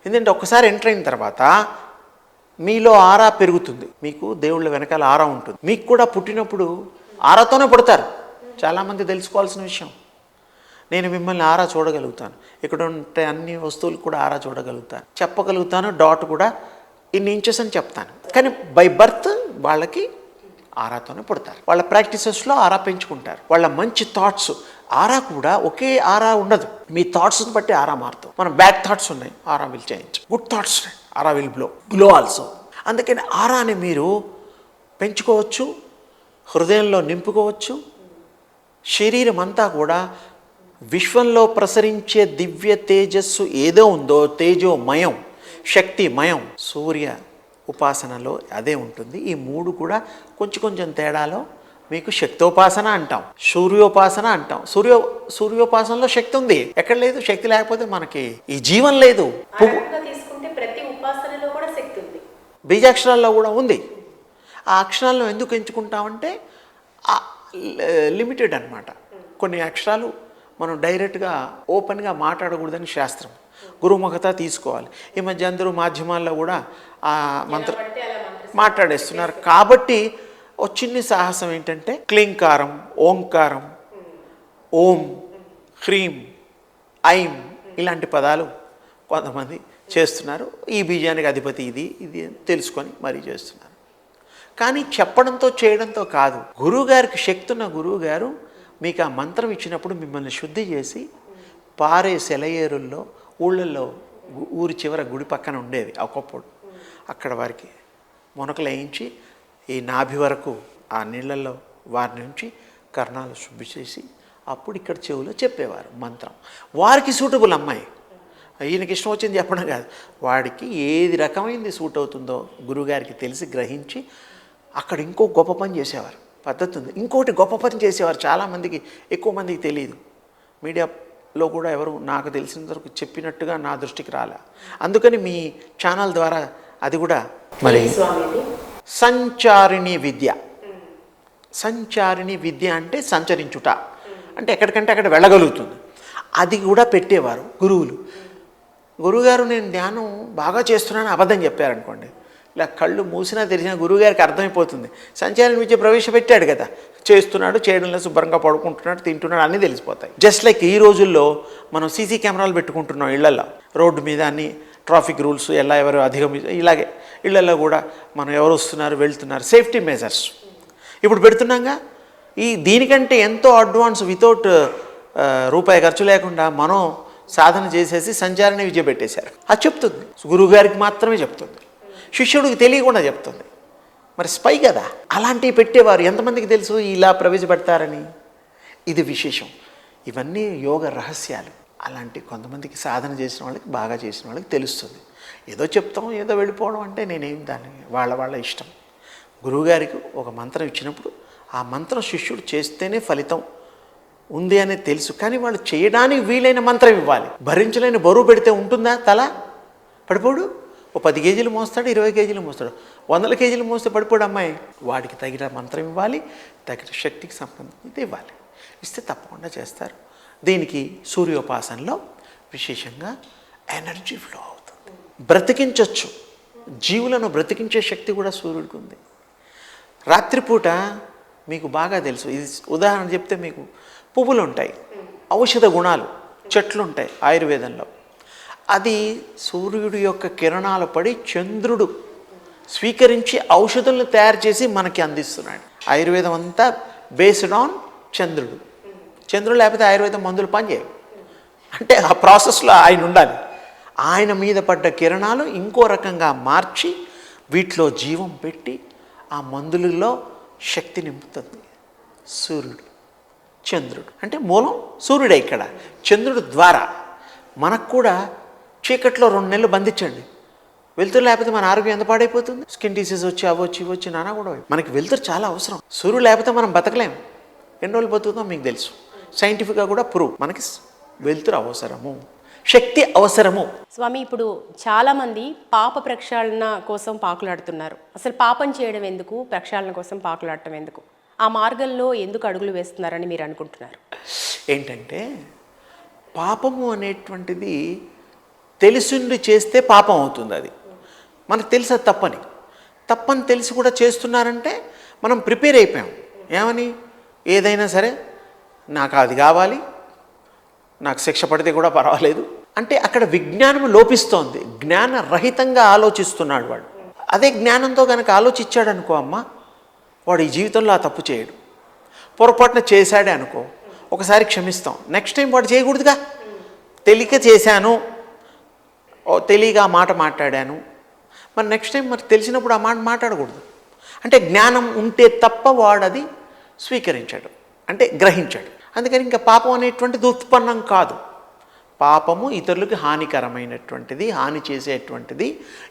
ఎందుకంటే ఒక్కసారి ఎంటర్ అయిన తర్వాత మీలో ఆరా పెరుగుతుంది. మీకు దేవుళ్ళ వెనకాల ఆరా ఉంటుంది. మీకు కూడా పుట్టినప్పుడు ఆరాతోనే పుడతారు. చాలామంది తెలుసుకోవాల్సిన విషయం. నేను మిమ్మల్ని ఆరా చూడగలుగుతాను, ఇక్కడ ఉంటే అన్ని వస్తువులు కూడా ఆరా చూడగలుగుతాను, చెప్పగలుగుతాను, డాట్ కూడా ఇన్ని ఇంచెస్ అని చెప్తాను. కానీ బై బర్త్ వాళ్ళకి ఆరాతోనే పుడతారు. వాళ్ళ ప్రాక్టీసెస్లో ఆరా పెంచుకుంటారు. వాళ్ళ మంచి థాట్స్, ఆరా కూడా ఒకే ఆరా ఉండదు. మీ థాట్స్ని బట్టి ఆరా మారుతాం. మనం బ్యాడ్ థాట్స్ ఉన్నాయి, ఆరా విల్ చేంజ్. గుడ్ థాట్స్ ఉన్నాయి, ఆరా విల్ గ్లో ఆల్సో. అందుకని ఆరాని మీరు పెంచుకోవచ్చు, హృదయంలో నింపుకోవచ్చు. శరీరం అంతా కూడా విశ్వంలో ప్రసరించే దివ్య తేజస్సు ఏదో ఉందో, తేజోమయం, శక్తిమయం, సూర్య ఉపాసనలో అదే ఉంటుంది. ఈ మూడు కూడా కొంచెం కొంచెం తేడాలో మీకు శక్తోపాసన అంటాం, సూర్యోపాసన అంటాం. సూర్యోపాసనలో శక్తి ఉంది, ఎక్కడ లేదు. శక్తి లేకపోతే మనకి ఈ జీవం లేదు. తీసుకుంటే ప్రతి ఉపాసనలో కూడా శక్తి ఉంది, బీజాక్షరాల్లో కూడా ఉంది. ఆ అక్షరాలను ఎందుకు ఎంచుకుంటామంటే లిమిటెడ్ అన్నమాట. కొన్ని అక్షరాలు మనం డైరెక్ట్గా ఓపెన్గా మాట్లాడకూడదని శాస్త్రం, గురుముఖత తీసుకోవాలి. ఈ మధ్య అందరూ మాధ్యమాల్లో కూడా ఆ మంత్ర మాట్లాడేస్తున్నారు. కాబట్టి ఓ చిన్ని సాహసం ఏంటంటే క్లీంకారం, ఓంకారం, ఓం, హ్రీం, ఐం ఇలాంటి పదాలు కొంతమంది చేస్తున్నారు. ఈ బీజానికి అధిపతి ఇది ఇది అని తెలుసుకొని మరీ చేస్తున్నారు. కానీ చెప్పడంతో చేయడంతో కాదు. గురువుగారికి శక్తి ఉన్న గురువుగారు మీకు ఆ మంత్రం ఇచ్చినప్పుడు మిమ్మల్ని శుద్ధి చేసి పారే సెలయేరుల్లో ఊళ్ళల్లో ఊరి చివర గుడి పక్కన ఉండేది ఒకప్పుడు. అక్కడ వారికి మునకలు వేయించి ఈ నాభి వరకు ఆ నీళ్ళల్లో వారి నుంచి కర్ణాలు శుద్ధి చేసి అప్పుడు ఇక్కడ చెవులో చెప్పేవారు మంత్రం. వారికి సూటబుల్ అమ్మాయి, ఈయనకి ఇష్టం వచ్చింది చెప్పడం కాదు, వాడికి ఏది రకమైంది సూట్ అవుతుందో గురువుగారికి తెలిసి గ్రహించి అక్కడ ఇంకో గొప్ప పని చేసేవారు. పద్ధతి ఉంది. ఇంకోటి గొప్ప పని చేసేవారు, చాలామందికి ఎక్కువ మందికి తెలియదు. మీడియాలో కూడా ఎవరు నాకు తెలిసినంత వరకు చెప్పినట్టుగా నా దృష్టికి రాలే. అందుకని మీ ఛానల్ ద్వారా అది కూడా మరి సంచారిణి విద్య. సంచారిణి విద్య అంటే సంచరించుట, అంటే ఎక్కడికంటే అక్కడ వెళ్ళగలుగుతుంది. అది కూడా పెట్టేవారు గురువులు. గురువుగారు నేను ధ్యానం బాగా చేస్తున్నాను అబద్ధం చెప్పారనుకోండి, ఇలా కళ్ళు మూసినా తెరిచిన గురువుగారికి అర్థమైపోతుంది. సంచారిణి విద్య ప్రవేశపెట్టాడు కదా, చేస్తున్నాడు, చేయడంలో శుభ్రంగా పడుకుంటున్నాడు, తింటున్నాడు, అన్నీ తెలిసిపోతాయి. జస్ట్ లైక్ ఈ రోజుల్లో మనం సీసీ కెమెరాలు పెట్టుకుంటున్నాం ఇళ్లలో, రోడ్డు మీద అన్ని ట్రాఫిక్ రూల్స్ ఎలా ఎవరు ఇలాగే ఇళ్లలో కూడా మనం ఎవరు వస్తున్నారు వెళ్తున్నారు సేఫ్టీ మెజర్స్ ఇప్పుడు పెడుతున్నాగా. దీనికంటే ఎంతో అడ్వాన్స్ వితౌట్ రూపాయి ఖర్చు లేకుండా మనం సాధన చేసేసి సంచారిణి విద్య పెట్టేశారు. అది చెప్తుంది, గురువుగారికి మాత్రమే చెప్తుంది, శిష్యుడికి తెలియకుండా చెప్తుంది. మరి స్పై కదా. అలాంటివి పెట్టేవారు. ఎంతమందికి తెలుసు ఇలా ప్రవేశపెడతారని? ఇది విశేషం. ఇవన్నీ యోగ రహస్యాలు. అలాంటి కొంతమందికి సాధన చేసిన వాళ్ళకి, బాగా చేసిన వాళ్ళకి తెలుస్తుంది. ఏదో చెప్తాం, ఏదో వెళ్ళిపోవడం అంటే నేనేం దాన్ని వాళ్ళ ఇష్టం. గురువుగారికి ఒక మంత్రం ఇచ్చినప్పుడు ఆ మంత్రం శిష్యుడు చేస్తేనే ఫలితం ఉంది అనేది తెలుసు. కానీ వాళ్ళు చేయడానికి వీలైన మంత్రం ఇవ్వాలి. భరించలేని బరువు పెడితే ఉంటుందా? తల పడిపోడు. ఓ 10 కేజీలు మోస్తాడు, 20 కేజీలు మోస్తాడు, 100 కేజీలు మోస్తే పడిపోడు అమ్మాయి. వాడికి తగిన మంత్రం ఇవ్వాలి, తగిన శక్తికి సంబంధించి ఇవ్వాలి. ఇస్తే తప్పకుండా చేస్తారు. దీనికి సూర్యోపాసనలో విశేషంగా ఎనర్జీ ఫ్లో అవుతుంది. బ్రతికించవచ్చు, జీవులను బ్రతికించే శక్తి కూడా సూర్యుడికి ఉంది. రాత్రిపూట మీకు బాగా తెలుసు, ఇది ఉదాహరణ చెప్తే మీకు పువ్వులు ఉంటాయి, ఔషధ గుణాలు, చెట్లు ఉంటాయి ఆయుర్వేదంలో. అది సూర్యుడి యొక్క కిరణాలు పడి చంద్రుడు స్వీకరించి ఔషధులను తయారు చేసి మనకి అందిస్తున్నాడు. ఆయుర్వేదం అంతా బేస్డ్ ఆన్ చంద్రుడు. చంద్రుడు లేకపోతే ఆయుర్వేదం మందులు పనిచేయవు. అంటే ఆ ప్రాసెస్లో ఆయన ఉండాలి. ఆయన మీద పడ్డ కిరణాలు ఇంకో రకంగా మార్చి వీటిలో జీవం పెట్టి ఆ మందులలో శక్తి నింపుతుంది సూర్యుడు. చంద్రుడు అంటే మూలం సూర్యుడే. ఇక్కడ చంద్రుడు ద్వారా మనకు కూడా చీకట్లో 2 నెలలు బంధించండి. వెలుతురు లేకపోతే మన ఆరోగ్యం ఎంత పాడైపోతుంది. స్కిన్ డిసీజ్ వచ్చి అవొచ్చి ఇవ్వచ్చు నానా కూడా. మనకి వెలుతురు చాలా అవసరం. సూర్యుడు లేకపోతే మనం బతకలేము. ఎన్ని రోజులు బతుకుతాం మీకు తెలుసు. సైంటిఫిక్గా కూడా ప్రూవ్. మనకి వెలుతురు అవసరము, శక్తి అవసరము. స్వామి, ఇప్పుడు చాలామంది పాప ప్రక్షాళన కోసం పాకులాడుతున్నారు. అసలు పాపం చేయడం ఎందుకు, ప్రక్షాళన కోసం పాకులాడటం ఎందుకు? ఆ మార్గంలో ఎందుకు అడుగులు వేస్తున్నారని మీరు అనుకుంటున్నారు? ఏంటంటే పాపము అనేటువంటిది తెలిసిండి చేస్తే పాపం అవుతుంది. అది మనకు తెలుసు అది తప్పని తెలిసి కూడా చేస్తున్నారంటే మనం ప్రిపేర్ అయిపోయాం. ఏమని? ఏదైనా సరే నాకు అది కావాలి, నాకు శిక్ష పడితే కూడా పర్వాలేదు అంటే అక్కడ విజ్ఞానం లోపిస్తోంది. జ్ఞానరహితంగా ఆలోచిస్తున్నాడు వాడు. అదే జ్ఞానంతో కనుక ఆలోచించాడు అనుకో అమ్మ, వాడు ఈ జీవితంలో ఆ తప్పు చేయడు. పొరపాటున చేశాడే అనుకో, ఒకసారి క్షమిస్తాం, నెక్స్ట్ టైం వాడు చేయకూడదుగా. తెలియక చేశాను, తెలియక ఆ మాట మాట్లాడాను, మరి నెక్స్ట్ టైం మరి తెలిసినప్పుడు ఆ మాట మాట్లాడకూడదు. అంటే జ్ఞానం ఉంటే తప్ప వాడు అది స్వీకరించాడు, అంటే గ్రహించాడు. అందుకని ఇంకా పాపం అనేటువంటిది ఉత్పన్నం కాదు. పాపము ఇతరులకు హానికరమైనటువంటిది, హాని చేసేటువంటిది,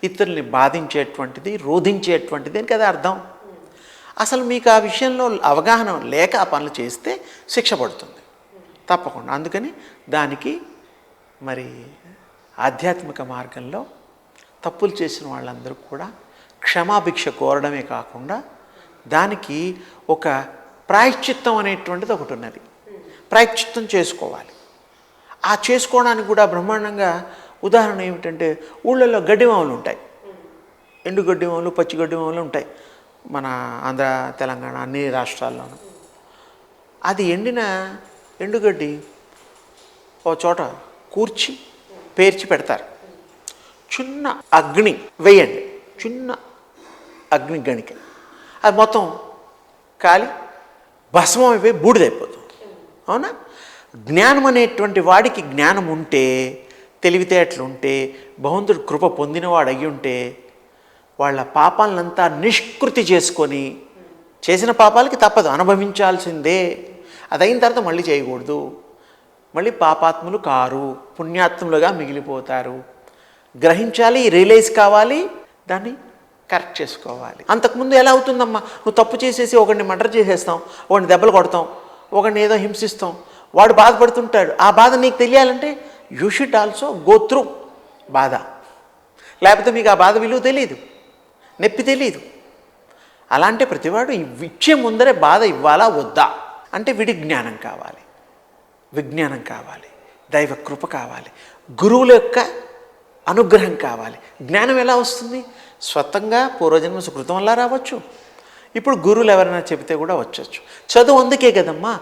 ఇతరుల్ని బాధించేటువంటిది, రోధించేటువంటిది అని కదా అర్థం. అసలు మీకు ఆ విషయంలో అవగాహన లేక ఆ పనులు చేస్తే శిక్ష పడుతుంది తప్పకుండా. అందుకని దానికి మరి ఆధ్యాత్మిక మార్గంలో తప్పులు చేసిన వాళ్ళందరూ కూడా క్షమాభిక్ష కోరడమే కాకుండా దానికి ఒక ప్రాయశ్చిత్తం అనేటువంటిది ఒకటి ఉన్నది. ప్రాయశ్చిత్తం చేసుకోవాలి. ఆ చేసుకోవడానికి కూడా బ్రహ్మాండంగా ఉదాహరణ ఏమిటంటే ఊళ్ళల్లో గడ్డివాములు ఉంటాయి. ఎండుగడ్డి వాములు పచ్చిగడ్డి వాములు ఉంటాయి మన ఆంధ్ర తెలంగాణ అన్ని రాష్ట్రాల్లోనూ. అది ఎండుగడ్డి ఓ చోట కూర్చి పేర్చి పెడతారు. చిన్న అగ్ని వేయండి, చిన్న అగ్ని గణిక, అది మొత్తం కాలి భస్మం అయిపోయి బూడిదైపోతుంది. అవునా? జ్ఞానం అనేటువంటి వాడికి జ్ఞానం ఉంటే, తెలివితేటలు ఉంటే, భగవంతుడు కృప పొందినవాడు అయ్యి ఉంటే వాళ్ళ పాపాలనంతా నిష్కృతి చేసుకొని, చేసిన పాపాలకి తప్పదు, అనుభవించాల్సిందే. అదైన తర్వాత మళ్ళీ చేయకూడదు. మళ్ళీ పాపాత్ములు కారు, పుణ్యాత్ములుగా మిగిలిపోతారు. గ్రహించాలి, రియలైజ్ కావాలి, దాన్ని కరెక్ట్ చేసుకోవాలి. అంతకుముందు ఎలా అవుతుందమ్మా, నువ్వు తప్పు చేసేసి ఒకడిని మర్డర్ చేసేస్తాం, ఒకడిని దెబ్బలు కొడతాం, ఒకడిని ఏదో హింసిస్తాం, వాడు బాధపడుతుంటాడు. ఆ బాధ నీకు తెలియాలంటే you should also go through బాధ. లేకపోతే మీకు ఆ బాధ విలువ తెలియదు, నొప్పి తెలియదు. అలాంటి ప్రతివాడు ఇచ్చే ముందరే బాధ ఇవ్వాలా వద్దా అంటే వీడి జ్ఞానం కావాలి, విజ్ఞానం కావాలి, దైవ కృప కావాలి, గురువుల యొక్క అనుగ్రహం కావాలి. జ్ఞానం ఎలా వస్తుంది? స్వతంగా పూర్వజన్మ సుకృతం వల్ల రావచ్చు. ఇప్పుడు గురువులు ఎవరైనా చెబితే కూడా వచ్చచ్చు. చదువు అందుకే కదమ్మా,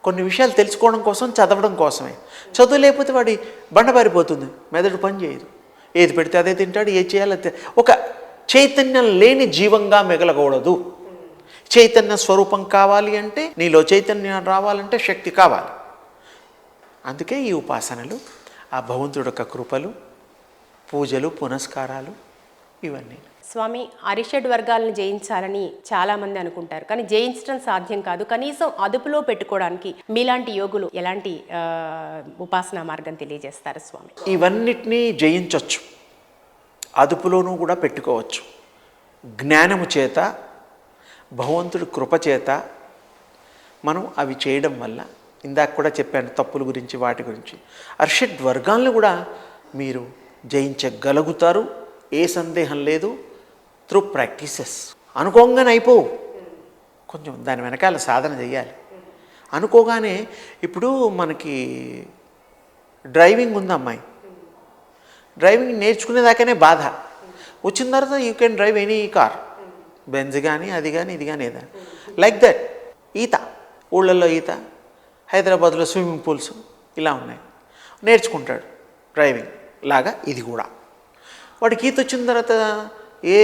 కొన్ని విషయాలు తెలుసుకోవడం కోసం, చదవడం కోసమే. చదువు లేకపోతే వాడి బండబారిపోతుంది, మెదడు పని చేయదు, ఏది పెడితే అదే తింటాడు, ఏది చేయాలో ఒక చైతన్యం లేని జీవంగా మిగలకూడదు. చైతన్య స్వరూపం కావాలి అంటే, నీలో చైతన్యం రావాలంటే శక్తి కావాలి. అందుకే ఈ ఉపాసనలు, ఆ భగవంతుడి యొక్క కృపలు, పూజలు, పునస్కారాలు ఇవన్నీ. స్వామి, అరిషడ్ వర్గాలను జయించాలని చాలామంది అనుకుంటారు, కానీ జయించడం సాధ్యం కాదు. కనీసం అదుపులో పెట్టుకోవడానికి మీలాంటి యోగులు ఎలాంటి ఉపాసనా మార్గం తెలియజేస్తారు స్వామి? ఇవన్నిటినీ జయించవచ్చు, అదుపులోనూ కూడా పెట్టుకోవచ్చు. జ్ఞానము చేత, భగవంతుడి కృప చేత మనం అవి చేయడం వల్ల, ఇందాక కూడా చెప్పాను తప్పుల గురించి, వాటి గురించి, అరిషడ్ వర్గాలను కూడా మీరు జయించగలుగుతారు, ఏ సందేహం లేదు. Through practices. అనుకోగానే అయిపోవు, కొంచెం దాని వెనకాల సాధన చేయాలి. అనుకోగానే ఇప్పుడు మనకి డ్రైవింగ్ ఉంది అమ్మాయి, డ్రైవింగ్ నేర్చుకునేదాకానే బాధ, వచ్చిన తర్వాత you can drive any car, Benz కానీ, అది కానీ, ఇది కానీ, ఏదైనా లైక్ దట్. ఈత, ఊళ్ళల్లో ఈత, హైదరాబాద్లో స్విమ్మింగ్ పూల్స్ ఇలా ఉన్నాయి, నేర్చుకుంటాడు డ్రైవింగ్ లాగా. ఇది కూడా వాడికి ఈత వచ్చిన తర్వాత ఏ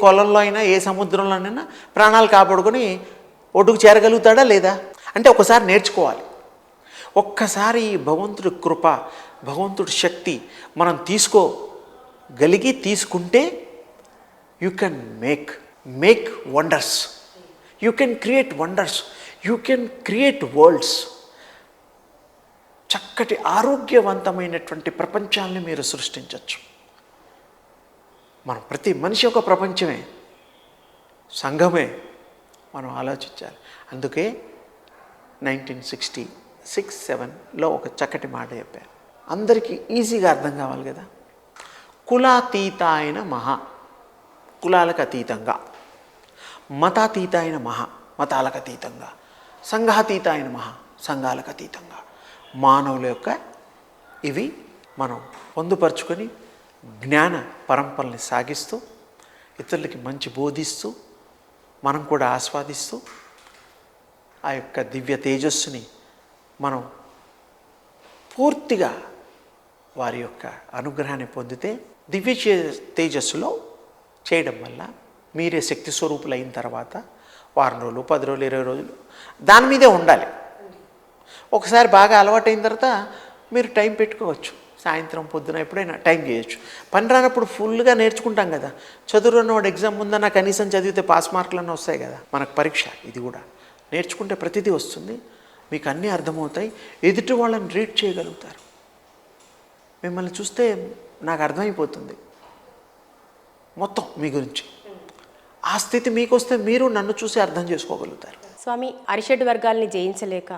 కొలంలో అయినా, ఏ సముద్రంలోనైనా ప్రాణాలు కాపాడుకొని ఒడ్డుకు చేరగలుగుతాడా లేదా అంటే ఒకసారి నేర్చుకోవాలి. ఒక్కసారి ఈ భగవంతుడి కృప, భగవంతుడి శక్తి మనం తీసుకుంటే you can make wonders, you can create wonders, you can create world's. చక్కటి ఆరోగ్యవంతమైనటువంటి ప్రపంచాన్ని మీరు సృష్టించవచ్చు. మనం ప్రతి మనిషి ఒక ప్రపంచమే, సంఘమే. మనం ఆలోచించాలి. అందుకే 1966-67లో ఒక చక్కటి మాట చెప్పారు, అందరికీ ఈజీగా అర్థం కావాలి కదా. కులాతీత అయిన మహా, కులాలకు అతీతంగా, మతాతీత అయిన మహా, మతాలకు అతీతంగా, సంఘాతీత అయిన మహా, సంఘాలకు అతీతంగా మానవుల యొక్క ఇవి మనం పొందుపరుచుకొని జ్ఞాన పరంపరల్ని సాగిస్తూ, ఇతరులకి మంచి బోధిస్తూ, మనం కూడా ఆస్వాదిస్తూ, ఆ యొక్క దివ్య తేజస్సుని మనం పూర్తిగా వారి యొక్క అనుగ్రహాన్ని పొందితే, దివ్య తేజస్సులో చేయడం వల్ల మీరే శక్తి స్వరూపులు అయిన తర్వాత వారం రోజులు, 10 రోజులు, 20 రోజులు దాని మీదే ఉండాలి. ఒకసారి బాగా అలవాటైన తర్వాత మీరు టైం పెట్టుకోవచ్చు, సాయంత్రం పొద్దున ఎప్పుడైనా టైం చేయొచ్చు. పని రానప్పుడు ఫుల్గా నేర్చుకుంటాం కదా. చదువున్నవాడు ఎగ్జామ్ ముందన్నా కనీసం చదివితే పాస్ మార్కులన్నీ వస్తాయి కదా, మనకు పరీక్ష. ఇది కూడా నేర్చుకుంటే ప్రతిదీ వస్తుంది, మీకు అన్నీ అర్థమవుతాయి, ఎదుటి వాళ్ళని రీడ్ చేయగలుగుతారు. మిమ్మల్ని చూస్తే నాకు అర్థమైపోతుంది మొత్తం మీ గురించి. ఆ స్థితి మీకు వస్తే మీరు నన్ను చూసి అర్థం చేసుకోగలుగుతారు. స్వామి, అరిషడ్ వర్గాల్ని జయించలేక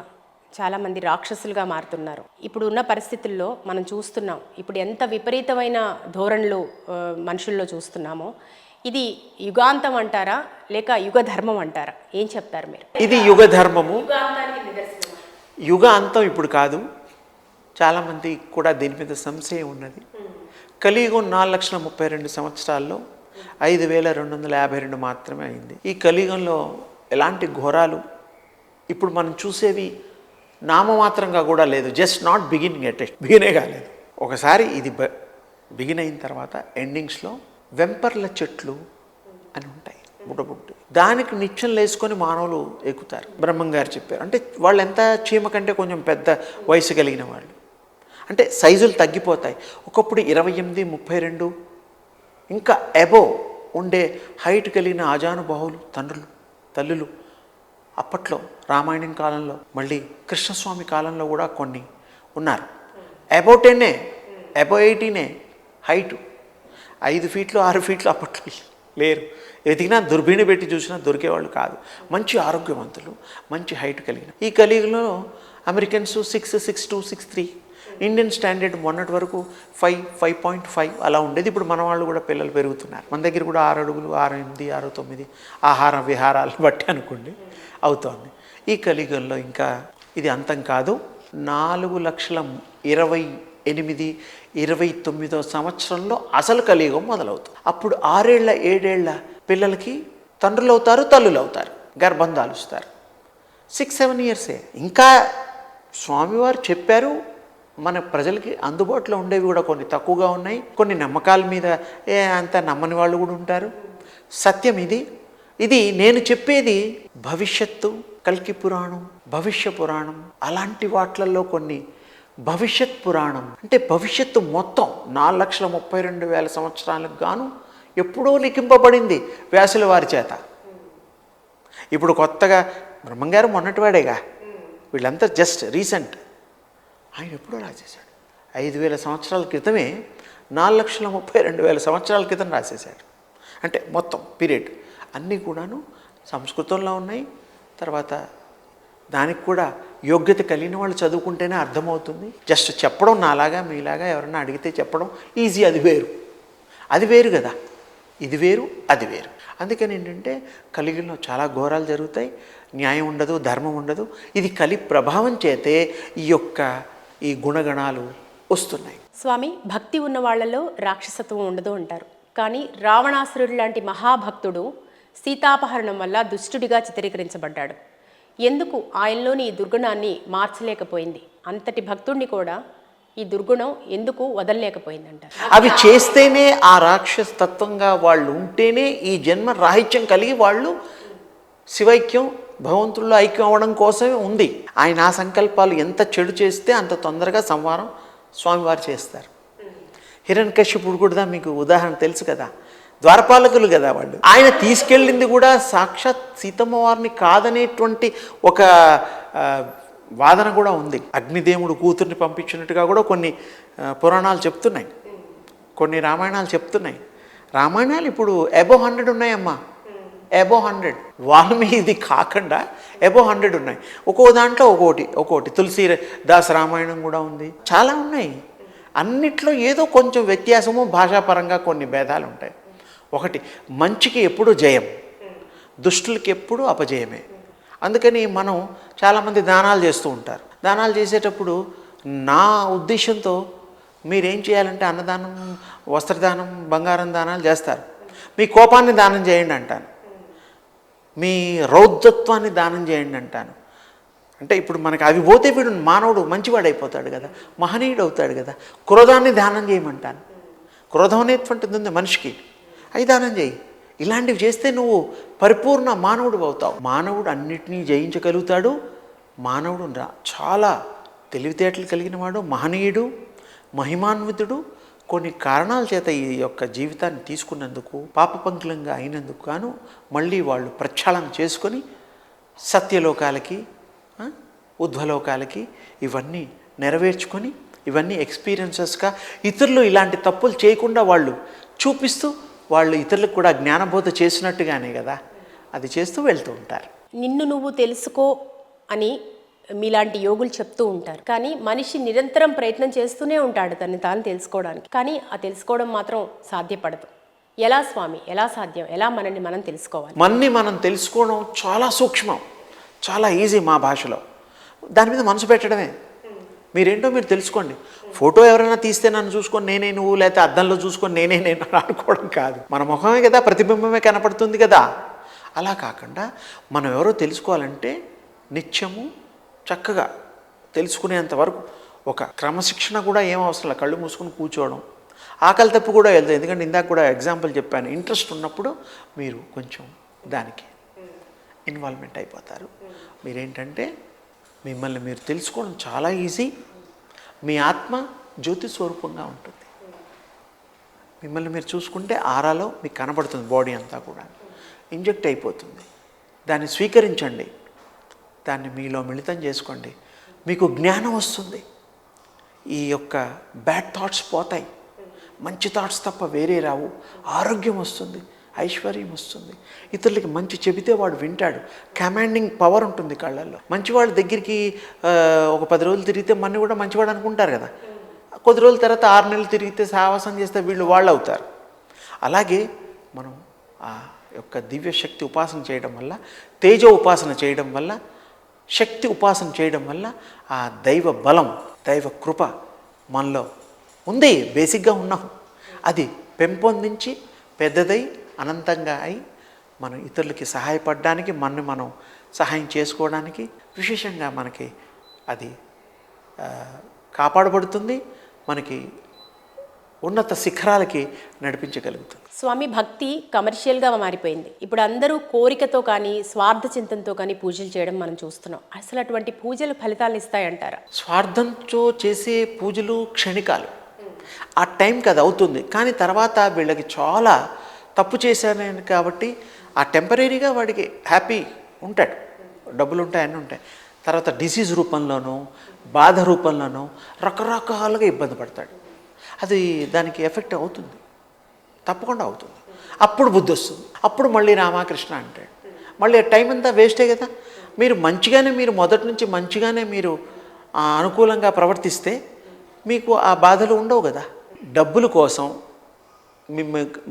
చాలామంది రాక్షసులుగా మారుతున్నారు. ఇప్పుడు ఉన్న పరిస్థితుల్లో మనం చూస్తున్నాం, ఇప్పుడు ఎంత విపరీతమైన ధోరణులు మనుషుల్లో చూస్తున్నామో, ఇది యుగాంతం అంటారా లేక యుగ ధర్మం అంటారా? ఏం చెప్తారు మీరు? ఇది యుగ ధర్మము. యుగ అంతం ఇప్పుడు కాదు. చాలామంది కూడా దీని మీద సంశయం ఉన్నది. కలియుగం 4,32,000 సంవత్సరాల్లో 5252 మాత్రమే అయింది. ఈ కలియుగంలో ఎలాంటి ఘోరాలు ఇప్పుడు మనం చూసేవి నామమాత్రంగా కూడా లేదు. జస్ట్ నాట్ బిగినింగ్ అటెస్ట్, బిగినే కాలేదు. ఒకసారి ఇది బిగిన్ అయిన తర్వాత ఎండింగ్స్లో వెంపర్ల చెట్లు అని ఉంటాయి బుడ్డబుడ్డు, దానికి నిత్యం లేసుకొని మానవులు ఎక్కుతారు. బ్రహ్మంగారు చెప్పారు. అంటే వాళ్ళు ఎంత చీమ కంటే కొంచెం పెద్ద వయసు కలిగిన వాళ్ళు, అంటే సైజులు తగ్గిపోతాయి. ఒకప్పుడు 28, 32 ఇంకా అబోవ్ ఉండే హైట్ కలిగిన ఆజానుబాహులు తల్లులు అప్పట్లో రామాయణం కాలంలో, మళ్ళీ కృష్ణస్వామి కాలంలో కూడా కొన్ని ఉన్నారు. అబౌవ్ 10, అబౌవ్ 18 హైటు, 5 ఫీట్లు 6 ఫీట్లు అప్పట్లో లేరు. ఎదిగినా దుర్బిణి పెట్టి చూసినా దొరికేవాళ్ళు కాదు. మంచి ఆరోగ్యవంతులు, మంచి హైట్ కలిగిన. ఈ కలియుగంలో అమెరికన్స్ 6, 6'2", 6'3", ఇండియన్ స్టాండర్డ్ మొన్నటి వరకు 5, 5.5 అలా ఉండేది. ఇప్పుడు మన వాళ్ళు కూడా పిల్లలు పెరుగుతున్నారు. మన దగ్గర కూడా 6 అడుగులు, 6, 8, 6, 9 ఆహార విహారాలను బట్టి అనుకోండి అవుతోంది. ఈ కలియుగంలో ఇంకా ఇది అంతం కాదు. 4,28,29 సంవత్సరంలో అసలు కలియుగం మొదలవుతుంది. అప్పుడు 6 ఏళ్ల 7 ఏళ్ల పిల్లలకి తండ్రులు అవుతారు, తల్లులు అవుతారు, గర్భం దాలుస్తారు. 6-7 ఇయర్సే. ఇంకా స్వామివారు చెప్పారు, మన ప్రజలకి అందుబాటులో ఉండేవి కూడా కొన్ని తక్కువగా ఉన్నాయి. కొన్ని నమ్మకాల మీద అంత నమ్మని వాళ్ళు కూడా ఉంటారు. సత్యం ఇది నేను చెప్పేది భవిష్యత్తు, కల్కి పురాణం, భవిష్య పురాణం అలాంటి వాట్లలో కొన్ని. భవిష్యత్ పురాణం అంటే భవిష్యత్తు మొత్తం 4,32,000 సంవత్సరాలకు గాను ఎప్పుడో లిఖింపబడింది వ్యాసుల వారి చేత. ఇప్పుడు కొత్తగా బ్రహ్మంగారు మొన్నటివాడేగా, వీళ్ళంతా జస్ట్ రీసెంట్. ఆయన ఎప్పుడో రాసేశాడు. 5,000 సంవత్సరాల క్రితమే 4,32,000 సంవత్సరాల క్రితం రాసేశాడు. అంటే మొత్తం పీరియడ్ అన్నీ కూడాను సంస్కృతంలో ఉన్నాయి. తర్వాత దానికి కూడా యోగ్యత కలిగిన వాళ్ళు చదువుకుంటేనే అర్థమవుతుంది. జస్ట్ చెప్పడం నాలాగా మీలాగా ఎవరన్నా అడిగితే చెప్పడం ఈజీ. అది వేరు కదా, ఇది వేరు, అది వేరు. అందుకని ఏంటంటే కలియుగంలో చాలా ఘోరాలు జరుగుతాయి. న్యాయం ఉండదు, ధర్మం ఉండదు. ఇది కలి ప్రభావం చేతే ఈ గుణగణాలు వస్తున్నాయి. స్వామి, భక్తి ఉన్న వాళ్ళలో రాక్షసత్వం ఉండదు అంటారు. కానీ రావణాసురుడు లాంటి మహాభక్తుడు సీతాపహరణం వల్ల దుష్టుడిగా చిత్రీకరించబడ్డాడు. ఎందుకు ఆయనలోని ఈ దుర్గుణాన్ని మార్చలేకపోయింది? అంతటి భక్తుడిని కూడా ఈ దుర్గుణం ఎందుకు వదలలేకపోయిందంటారు? అవి చేస్తేనే ఆ రాక్షస తత్వంగా వాళ్ళు ఉంటేనే ఈ జన్మ రాహిత్యం కలిగి వాళ్ళు శివైక్యం, భగవంతుల్లో ఐక్యం అవ్వడం కోసమే ఉంది. ఆయన ఆ సంకల్పాలు ఎంత చెడు చేస్తే అంత తొందరగా సంహారం స్వామివారు చేస్తారు. హిరణ్యకశిపుడు కూడా మీకు ఉదాహరణ తెలుసు కదా, ద్వారపాలకులు కదా వాళ్ళు. ఆయన తీసుకెళ్ళింది కూడా సాక్షాత్ సీతమ్మ వారిని కాదనేటువంటి ఒక వాదన కూడా ఉంది. అగ్నిదేవుడు కూతుర్ని పంపించినట్టుగా కూడా కొన్ని పురాణాలు చెప్తున్నాయి, కొన్ని రామాయణాలు చెప్తున్నాయి. రామాయణాలు ఇప్పుడు అబోవ్ 100 ఉన్నాయమ్మా, అబోవ్ 100. వాల్మీకి కాకుండా అబోవ్ 100 ఉన్నాయి. ఒక్కో దాంట్లో ఒక్కోటి తులసీదాస్ రామాయణం కూడా ఉంది. చాలా ఉన్నాయి. అన్నిట్లో ఏదో కొంచెం వ్యత్యాసము, భాషాపరంగా కొన్ని భేదాలు ఉంటాయి. ఒకటి, మంచికి ఎప్పుడు జయం, దుష్టులకి ఎప్పుడు అపజయమే. అందుకని మనం చాలామంది దానాలు చేస్తూ ఉంటారు. దానాలు చేసేటప్పుడు నా ఉద్దేశంతో మీరేం చేయాలంటే అన్నదానం, వస్త్రదానం, బంగారం దానాలు చేస్తారు. మీ కోపాన్ని దానం చేయండి అంటాను, మీ రౌద్రత్వాన్ని దానం చేయండి అంటాను. అంటే ఇప్పుడు మనకి అవి పోతే వీడు మానవుడు మంచివాడైపోతాడు కదా, మహనీయుడు అవుతాడు కదా. క్రోధాన్ని దానం చేయమంటాను. క్రోధం అనేటువంటిది ఉంది మనిషికి, అవి దానం చేయి. ఇలాంటివి చేస్తే నువ్వు పరిపూర్ణ మానవుడు అవుతావు. మానవుడు అన్నిటినీ జయించగలుగుతాడు. మానవుడు చాలా తెలివితేటలు కలిగిన వాడు, మహనీయుడు, మహిమాన్వితుడు. కొన్ని కారణాల చేత ఈ యొక్క జీవితాన్ని తీసుకున్నందుకు, పాపపంకులంగా అయినందుకు గాను మళ్ళీ వాళ్ళు ప్రక్షాళన చేసుకొని సత్యలోకాలకి, ఉధ్వలోకాలకి ఇవన్నీ నెరవేర్చుకొని, ఇవన్నీ ఎక్స్పీరియన్సెస్గా ఇతరులు ఇలాంటి తప్పులు చేయకుండా వాళ్ళు చూపిస్తూ, వాళ్ళు ఇతరులకు కూడా జ్ఞానబోధ చేసినట్టుగానే కదా అది చేస్తూ వెళ్తూ ఉంటారు. నిన్ను నువ్వు తెలుసుకో అని మీలాంటి యోగులు చెప్తూ ఉంటారు. కానీ మనిషి నిరంతరం ప్రయత్నం చేస్తూనే ఉంటాడు తనని తాను తెలుసుకోవడానికి. కానీ ఆ తెలుసుకోవడం మాత్రం సాధ్యపడదు. ఎలా స్వామి, ఎలా సాధ్యం? ఎలా మనల్ని మనం తెలుసుకోవాలి? మనం తెలుసుకోవడం చాలా సూక్ష్మం, చాలా ఈజీ. మా భాషలో దాని మీద మనసు పెట్టడమే. మీరేంటో మీరు తెలుసుకోండి. ఫోటో ఎవరైనా తీస్తే నన్ను చూసుకొని నేనే నువ్వు, లేకపోతే అద్దంలో చూసుకొని నేనే నేను అనుకోవడం కాదు. మన ముఖమే కదా, ప్రతిబింబమే కనపడుతుంది కదా. అలా కాకుండా మనం ఎవరో తెలుసుకోవాలంటే నిత్యము చక్కగా తెలుసుకునేంత వరకు ఒక క్రమశిక్షణ కూడా ఏం అవసరం లేదు. కళ్ళు మూసుకొని కూర్చోవడం, ఆకలి తప్పు కూడా వెళ్తాయి. ఎందుకంటే ఇందాక కూడా ఎగ్జాంపుల్ చెప్పాను, ఇంట్రెస్ట్ ఉన్నప్పుడు మీరు కొంచెం దానికి ఇన్వాల్వ్మెంట్ అయిపోతారు. మీరేంటంటే మిమ్మల్ని మీరు తెలుసుకోవడం చాలా ఈజీ. మీ ఆత్మ జ్యోతి స్వరూపంగా ఉంటుంది. మిమ్మల్ని మీరు చూసుకుంటే ఆరాలో మీకు కనబడుతుంది, బాడీ అంతా కూడా ఇంజెక్ట్ అయిపోతుంది. దాన్ని స్వీకరించండి, దాన్ని మీలో మిళితం చేసుకోండి. మీకు జ్ఞానం వస్తుంది. ఈ యొక్క బ్యాడ్ థాట్స్ పోతాయి, మంచి థాట్స్ తప్ప వేరే రావు. ఆరోగ్యం వస్తుంది, ఐశ్వర్యం వస్తుంది. ఇతరులకి మంచి చెబితే వాడు వింటాడు. కమాండింగ్ పవర్ ఉంటుంది కళ్ళల్లో. మంచివాళ్ళ దగ్గరికి ఒక 10 రోజులు తిరిగితే మన కూడా మంచివాడు అనుకుంటారు కదా. కొద్ది రోజుల తర్వాత 6 నెలలు తిరిగితే సాహసం చేస్తే వాళ్ళు అవుతారు. అలాగే మనం ఆ యొక్క దివ్య శక్తి ఉపాసన చేయడం వల్ల, తేజ ఉపాసన చేయడం వల్ల, శక్తి ఉపాసన చేయడం వల్ల ఆ దైవ బలం, దైవ కృప మనలో ఉంది. బేసిక్గా ఉన్నాం. అది పెంపొందించి పెద్దదై అనంతంగా అయి మనం ఇతరులకి సహాయపడడానికి, మనం సహాయం చేసుకోవడానికి విశేషంగా మనకి అది కాపాడబడుతుంది. మనకి ఉన్నత శిఖరాలకి నడిపించగలుగుతుంది. స్వామి, భక్తి కమర్షియల్గా మారిపోయింది. ఇప్పుడు అందరూ కోరికతో కానీ స్వార్థ చింతనతో కానీ పూజలు చేయడం మనం చూస్తున్నాం. అసలు అటువంటి పూజలు ఫలితాలు ఇస్తాయంటారా? స్వార్థంతో చేసే పూజలు క్షణికాలు, ఆ టైంకి అది అవుతుంది. కానీ తర్వాత వీళ్ళకి చాలా తప్పు చేశాను కాబట్టి ఆ టెంపరీగా వాడికి హ్యాపీ ఉంటాడు, డబ్బులు ఉంటాయి, అన్నీ ఉంటాయి. తర్వాత డిసీజ్ రూపంలోనూ బాధ రూపంలోనూ రకరకాలుగా ఇబ్బంది పడతాడు. అది దానికి ఎఫెక్ట్ అవుతుంది, తప్పకుండా అవుతుంది. అప్పుడు బుద్ధి వస్తుంది. అప్పుడు మళ్ళీ రామకృష్ణ అంటాడు. మళ్ళీ టైం అంతా వేస్టే కదా. మీరు మంచిగానే, మీరు మొదటి నుంచి మంచిగానే మీరు అనుకూలంగా ప్రవర్తిస్తే మీకు ఆ బాధలు ఉండవు కదా. డబ్బుల కోసం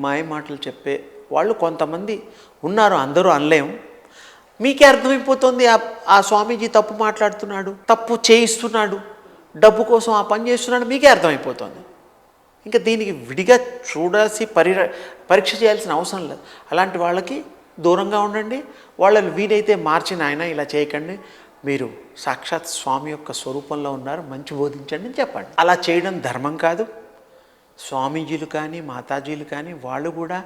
మాయ మాటలు చెప్పే వాళ్ళు కొంతమంది ఉన్నారు, అందరూ అనలేం. మీకే అర్థమైపోతుంది ఆ స్వామీజీ తప్పు మాట్లాడుతున్నాడు, తప్పు చేయిస్తున్నాడు, డబ్బు కోసం ఆ పని చేస్తున్నాడు, మీకే అర్థమైపోతుంది. ఇంకా దీనికి విడిగా చూడాల్సి పరీక్ష చేయాల్సిన అవసరం లేదు. అలాంటి వాళ్ళకి దూరంగా ఉండండి. వాళ్ళని వీలైతే మార్చిన ఆయన ఇలా చేయకండి, మీరు సాక్షాత్ స్వామి యొక్క స్వరూపంలో ఉన్నారు, మంచి బోధించండి అని చెప్పండి. అలా చేయడం ధర్మం కాదు. స్వామీజీలు కానీ మాతాజీలు కానీ వాళ్ళు కూడా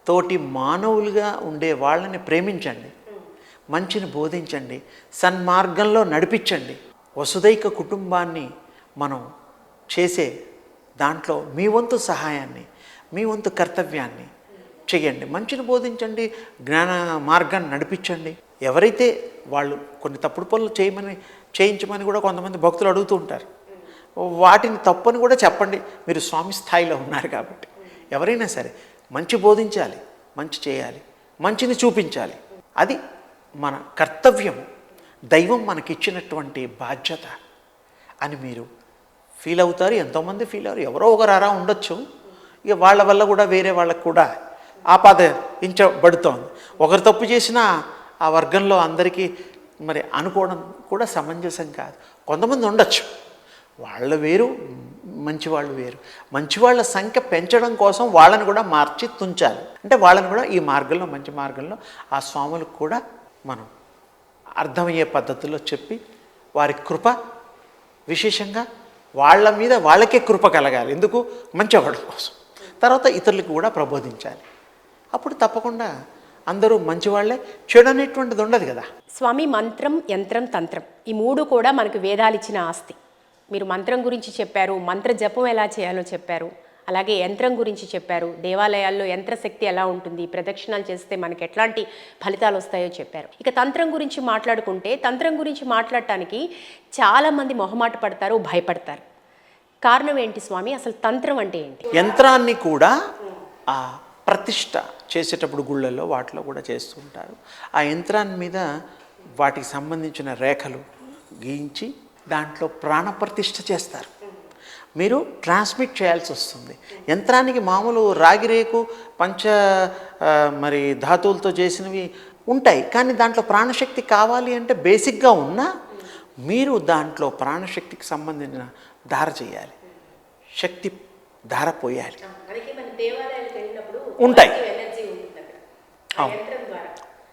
తోటి మానవులుగా ఉండే వాళ్ళని ప్రేమించండి, మంచిని బోధించండి, సన్మార్గంలో నడిపించండి. వసుదైక కుటుంబాన్ని మనం చేసే దాంట్లో మీ వంతు సహాయాన్ని, మీ వంతు కర్తవ్యాన్ని చేయండి. మంచిని బోధించండి, జ్ఞాన మార్గాన్ని నడిపించండి. ఎవరైతే వాళ్ళు కొన్ని తప్పుడు పనులు చేయించమని కూడా కొంతమంది భక్తులు అడుగుతూ ఉంటారు, వాటిని తప్పని కూడా చెప్పండి. మీరు స్వామి స్థాయిలో ఉన్నారు కాబట్టి ఎవరైనా సరే మంచి బోధించాలి, మంచి చేయాలి, మంచిని చూపించాలి. అది మన కర్తవ్యం, దైవం మనకిచ్చినటువంటి బాధ్యత అని మీరు ఫీల్ అవుతారు. ఎంతోమంది ఫీల్ అవ్వరు, ఎవరో ఒకరు అరా ఉండొచ్చు. ఇక వాళ్ళ వల్ల కూడా వేరే వాళ్ళకు కూడా ఆపాదించబడుతోంది. ఒకరు తప్పు చేసినా ఆ వర్గంలో అందరికీ మరి అనుకోవడం కూడా సమంజసం కాదు. కొంతమంది ఉండొచ్చు, వాళ్ళ వేరు, మంచివాళ్ళు వేరు. మంచివాళ్ళ సంఖ్య పెంచడం కోసం వాళ్ళని కూడా మార్చి తుంచాలి. అంటే వాళ్ళని కూడా ఈ మార్గంలో, మంచి మార్గంలో ఆ స్వాములకు కూడా మనం అర్థమయ్యే పద్ధతుల్లో చెప్పి వారి కృప, విశేషంగా వాళ్ళ మీద వాళ్ళకే కృప కలగాలి. ఎందుకు? మంచివాడి కోసం. తర్వాత ఇతరులకు కూడా ప్రబోధించాలి. అప్పుడు తప్పకుండా అందరూ మంచివాళ్లే, చెడు అనేటువంటిది ఉండదు కదా. స్వామి, మంత్రం, యంత్రం, తంత్రం ఈ మూడు కూడా మనకు వేదాలు ఇచ్చిన ఆస్తి. మీరు మంత్రం గురించి చెప్పారు, మంత్ర జపం ఎలా చేయాలో చెప్పారు, అలాగే యంత్రం గురించి చెప్పారు, దేవాలయాల్లో యంత్రశక్తి ఎలా ఉంటుంది, ప్రదక్షిణాలు చేస్తే మనకి ఎట్లాంటి ఫలితాలు వస్తాయో చెప్పారు. ఇక తంత్రం గురించి మాట్లాడుకుంటే, తంత్రం గురించి మాట్లాడటానికి చాలామంది మొహమాట పడతారు, భయపడతారు. కారణం ఏంటి స్వామి? అసలు తంత్రం అంటే ఏంటి? యంత్రాన్ని కూడా ఆ ప్రతిష్ట చేసేటప్పుడు గుళ్ళల్లో వాటిలో కూడా చేస్తూ ఉంటారు. ఆ యంత్రాన్ని మీద వాటికి సంబంధించిన రేఖలు గీయించి దాంట్లో ప్రాణప్రతిష్ఠ చేస్తారు. మీరు ట్రాన్స్మిట్ చేయాల్సి వస్తుంది. యంత్రానికి మామూలు రాగిరేకు, మరి ధాతువులతో చేసినవి ఉంటాయి, కానీ దాంట్లో ప్రాణశక్తి కావాలి అంటే బేసిక్గా ఉన్న మీరు దాంట్లో ప్రాణశక్తికి సంబంధించిన ధార చేయాలి, శక్తి ధార పోయాలి. ఉంటాయి.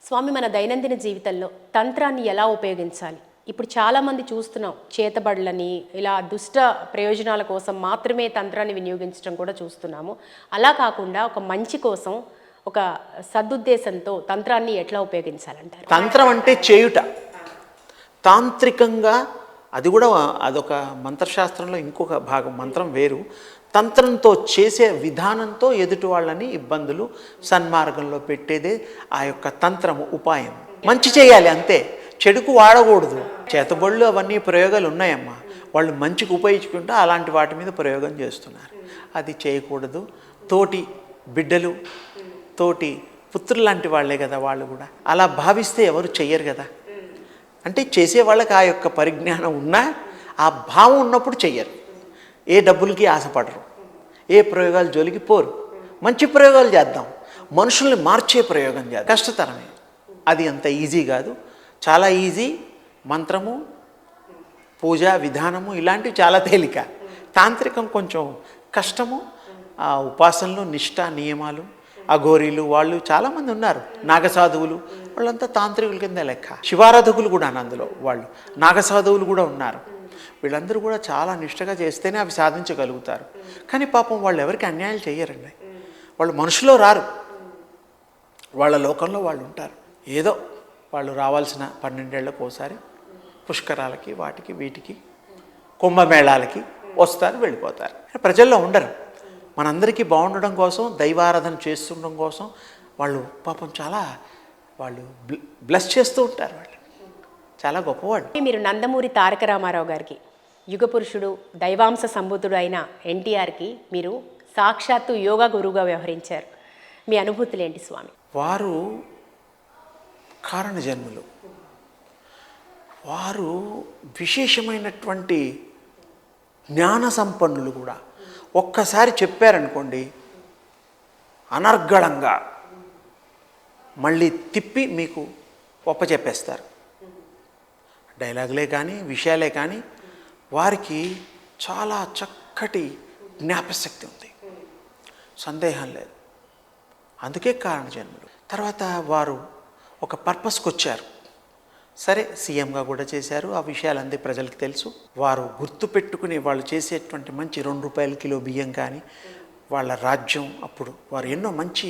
స్వామి, మన దైనందిన జీవితంలో తంత్రాన్ని ఎలా ఉపయోగించాలి? ఇప్పుడు చాలామంది చూస్తున్నాం, చేతబడులని ఇలా దుష్ట ప్రయోజనాల కోసం మాత్రమే తంత్రాన్ని వినియోగించడం కూడా చూస్తున్నాము. అలా కాకుండా ఒక మంచి కోసం, ఒక సదుద్దేశంతో తంత్రాన్ని ఎట్లా ఉపయోగించాలంటారు? తంత్రం అంటే చేయుట, తాంత్రికంగా అది కూడా అదొక మంత్రశాస్త్రంలో ఇంకొక భాగం. మంత్రం వేరు, తంత్రంతో చేసే విధానంతో ఎదుటి వాళ్ళని ఇబ్బందులు సన్మార్గంలో పెట్టేదే ఆ యొక్క తంత్రము, ఉపాయం. మంచి చేయాలి అంతే, చెడుకు వాడకూడదు. చేతబళ్ళు అవన్నీ ప్రయోగాలు ఉన్నాయమ్మా, వాళ్ళు మంచికి ఉపయోగించుకుంటే అలాంటి వాటి మీద ప్రయోగం చేస్తున్నారు. అది చేయకూడదు. తోటి బిడ్డలు, తోటి పుత్రులు లాంటి వాళ్ళే కదా వాళ్ళు కూడా. అలా భావిస్తే ఎవరు చెయ్యరు కదా. అంటే చేసే వాళ్ళకి ఆ యొక్క పరిజ్ఞానం ఉన్నా, ఆ భావం ఉన్నప్పుడు చెయ్యరు. ఏ డబ్బులకి ఆశపడరు, ఏ ప్రయోగాలు జోలికి పోరు. మంచి ప్రయోగాలు చేద్దాం, మనుషుల్ని మార్చే ప్రయోగం చేద్దాం. కష్టతరమే, అది అంత ఈజీ కాదు. చాలా ఈజీ మంత్రము, పూజ విధానము ఇలాంటివి చాలా తేలిక. తాంత్రికం కొంచెం కష్టము. ఆ ఉపాసనలు, నిష్ఠ, నియమాలు, అఘోరీలు వాళ్ళు చాలామంది ఉన్నారు. నాగసాధువులు వాళ్ళంతా తాంత్రికుల కింద లెక్క. శివారాధకులు కూడా అందులో వాళ్ళు నాగసాధువులు కూడా ఉన్నారు. వీళ్ళందరూ కూడా చాలా నిష్ఠగా చేస్తేనే అవి సాధించగలుగుతారు. కానీ పాపం వాళ్ళు ఎవరికి అన్యాయాలు చేయరండి. వాళ్ళు మనుషులో రారు, వాళ్ళ లోకంలో వాళ్ళు ఉంటారు. ఏదో వాళ్ళు రావాల్సిన 12 ఏళ్లకు ఒకసారి పుష్కరాలకి, వాటికి వీటికి, కుంభమేళాలకి వస్తారు, వెళ్ళిపోతారు. ప్రజల్లో ఉండరు. మనందరికీ బాగుండడం కోసం, దైవారాధన చేస్తుండడం కోసం వాళ్ళు పాపం చాలా వాళ్ళు బ్లెస్ చేస్తూ ఉంటారు. వాళ్ళు చాలా గొప్పవాడు. మీరు నందమూరి తారక రామారావు గారికి, యుగపురుషుడు, దైవాంశ సంభూతుడు అయిన ఎన్టీఆర్కి మీరు సాక్షాత్తు యోగా గురువుగా వ్యవహరించారు. మీ అనుభూతులు ఏంటి స్వామి? వారు కారణ జన్ములు, వారు విశేషమైనటువంటి జ్ఞాన సంపన్నులు కూడా. ఒక్కసారి చెప్పారనుకోండి, అనర్గళంగా మళ్ళీ తిప్పి మీకు ఒప్పచెప్పేస్తారు. డైలాగులే కానీ, విషయాలే కానీ, వారికి చాలా చక్కటి జ్ఞాపశక్తి ఉంది, సందేహం లేదు. అందుకే కారణ జన్ములు. తర్వాత వారు ఒక పర్పస్కి వచ్చారు. సరే, సీఎంగా కూడా చేశారు. ఆ విషయాలన్నీ ప్రజలకు తెలుసు. వారు గుర్తుపెట్టుకుని వాళ్ళు చేసేటువంటి మంచి 2 రూపాయల కిలో బియ్యం కానీ, వాళ్ళ రాజ్యం అప్పుడు వారు ఎన్నో మంచి,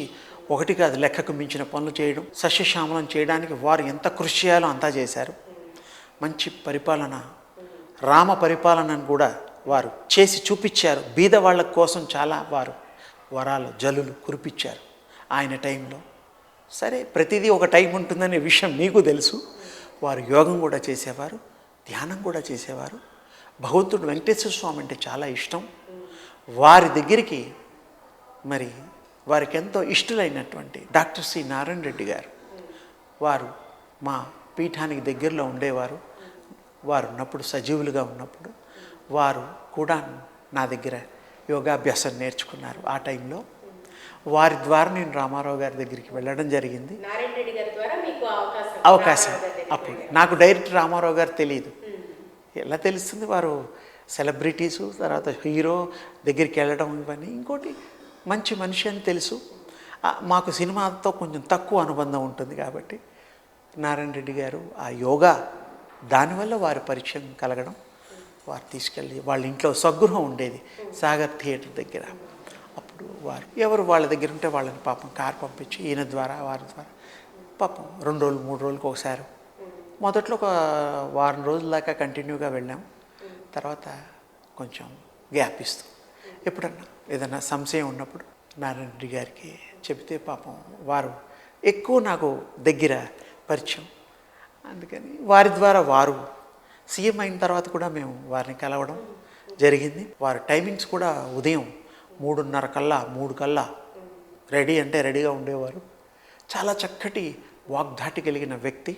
ఒకటి కాదు లెక్కకు మించిన పనులు చేయడం, సస్యశ్యామలం చేయడానికి వారు ఎంత కృషి చేయాలో అంతా చేశారు. మంచి పరిపాలన, రామ పరిపాలనను కూడా వారు చేసి చూపించారు. బీద వాళ్ళ కోసం చాలా వారు వరాలు, జల్లులు కురిపించారు ఆయన టైంలో. సరే, ప్రతిదీ ఒక టైం ఉంటుందనే విషయం మీకు తెలుసు. వారు యోగం కూడా చేసేవారు, ధ్యానం కూడా చేసేవారు. భగవంతుడు వెంకటేశ్వర స్వామి అంటే చాలా ఇష్టం. వారి దగ్గరికి మరి వారికి ఎంతో ఇష్టలైనటువంటి డాక్టర్ సి నారాయణ రెడ్డి గారు, వారు మా పీఠానికి దగ్గరలో ఉండేవారు. వారు ఉన్నప్పుడు, సజీవులుగా ఉన్నప్పుడు, వారు కూడా నా దగ్గర యోగాభ్యాసం నేర్చుకున్నారు. ఆ టైంలో వారి ద్వారా నేను రామారావు గారి దగ్గరికి వెళ్ళడం జరిగింది. అవకాశం అప్పుడు నాకు డైరెక్ట్ రామారావు గారు తెలియదు. ఎలా తెలుస్తుంది? వారు సెలబ్రిటీసు, తర్వాత హీరో దగ్గరికి వెళ్ళడం ఇవన్నీ. ఇంకోటి మంచి మనిషి అని తెలుసు. మాకు సినిమాతో కొంచెం తక్కువ అనుబంధం ఉంటుంది కాబట్టి నారాయణ రెడ్డి గారు ఆ యోగా, దానివల్ల వారి పరిచయం కలగడం, వారు తీసుకెళ్ళి వాళ్ళ ఇంట్లో స్వగృహం ఉండేది సాగర్ థియేటర్ దగ్గర. అప్పుడు వారు ఎవరు వాళ్ళ దగ్గర ఉంటే వాళ్ళని పాపం కారు పంపించి ఈయన ద్వారా, వారి ద్వారా పాపం 2 రోజులు 3 రోజులకు ఒకసారి, మొదట్లో ఒక వారం రోజుల దాకా కంటిన్యూగా వెళ్ళాం. తర్వాత కొంచెం గ్యాప్ ఇస్తూ ఎప్పుడన్నా ఏదైనా సంశయం ఉన్నప్పుడు నారాయణ రెడ్డి గారికి చెబితే పాపం వారు ఎక్కువ నాకు దగ్గర పరిచయం. అందుకని వారి ద్వారా వారు సీఎం అయిన తర్వాత కూడా మేము వారిని కలవడం జరిగింది. వారి టైమింగ్స్ కూడా ఉదయం 3:30 కల్లా 3 కల్లా రెడీ అంటే రెడీగా ఉండేవారు. చాలా చక్కటి వాగ్ధాటి కలిగిన వ్యక్తి,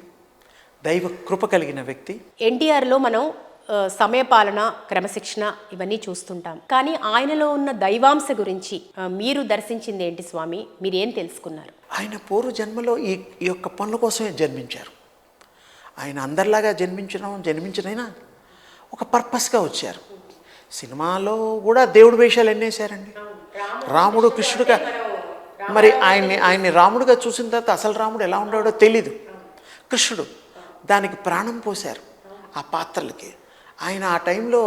దైవ కృప కలిగిన వ్యక్తి. ఎన్టీఆర్లో మనం సమయపాలన, క్రమశిక్షణ ఇవన్నీ చూస్తుంటాం. కానీ ఆయనలో ఉన్న దైవాంశ గురించి మీరు దర్శించింది ఏంటి స్వామి? మీరేం తెలుసుకున్నారు? ఆయన పూర్వ జన్మలో ఈ యొక్క పనుల కోసమే జన్మించారు. ఆయన అందరిలాగా జన్మించినైనా ఒక పర్పస్గా వచ్చారు. సినిమాలో కూడా దేవుడి వేషాలు ఎన్నేశారండి. రాముడు కృష్ణుడుగా, మరి ఆయన్ని రాముడుగా చూసిన తర్వాత అసలు రాముడు ఎలా ఉన్నాడో తెలీదు. కృష్ణుడు దానికి ప్రాణం పోశారు ఆ పాత్రలకి. ఆయన ఆ టైంలో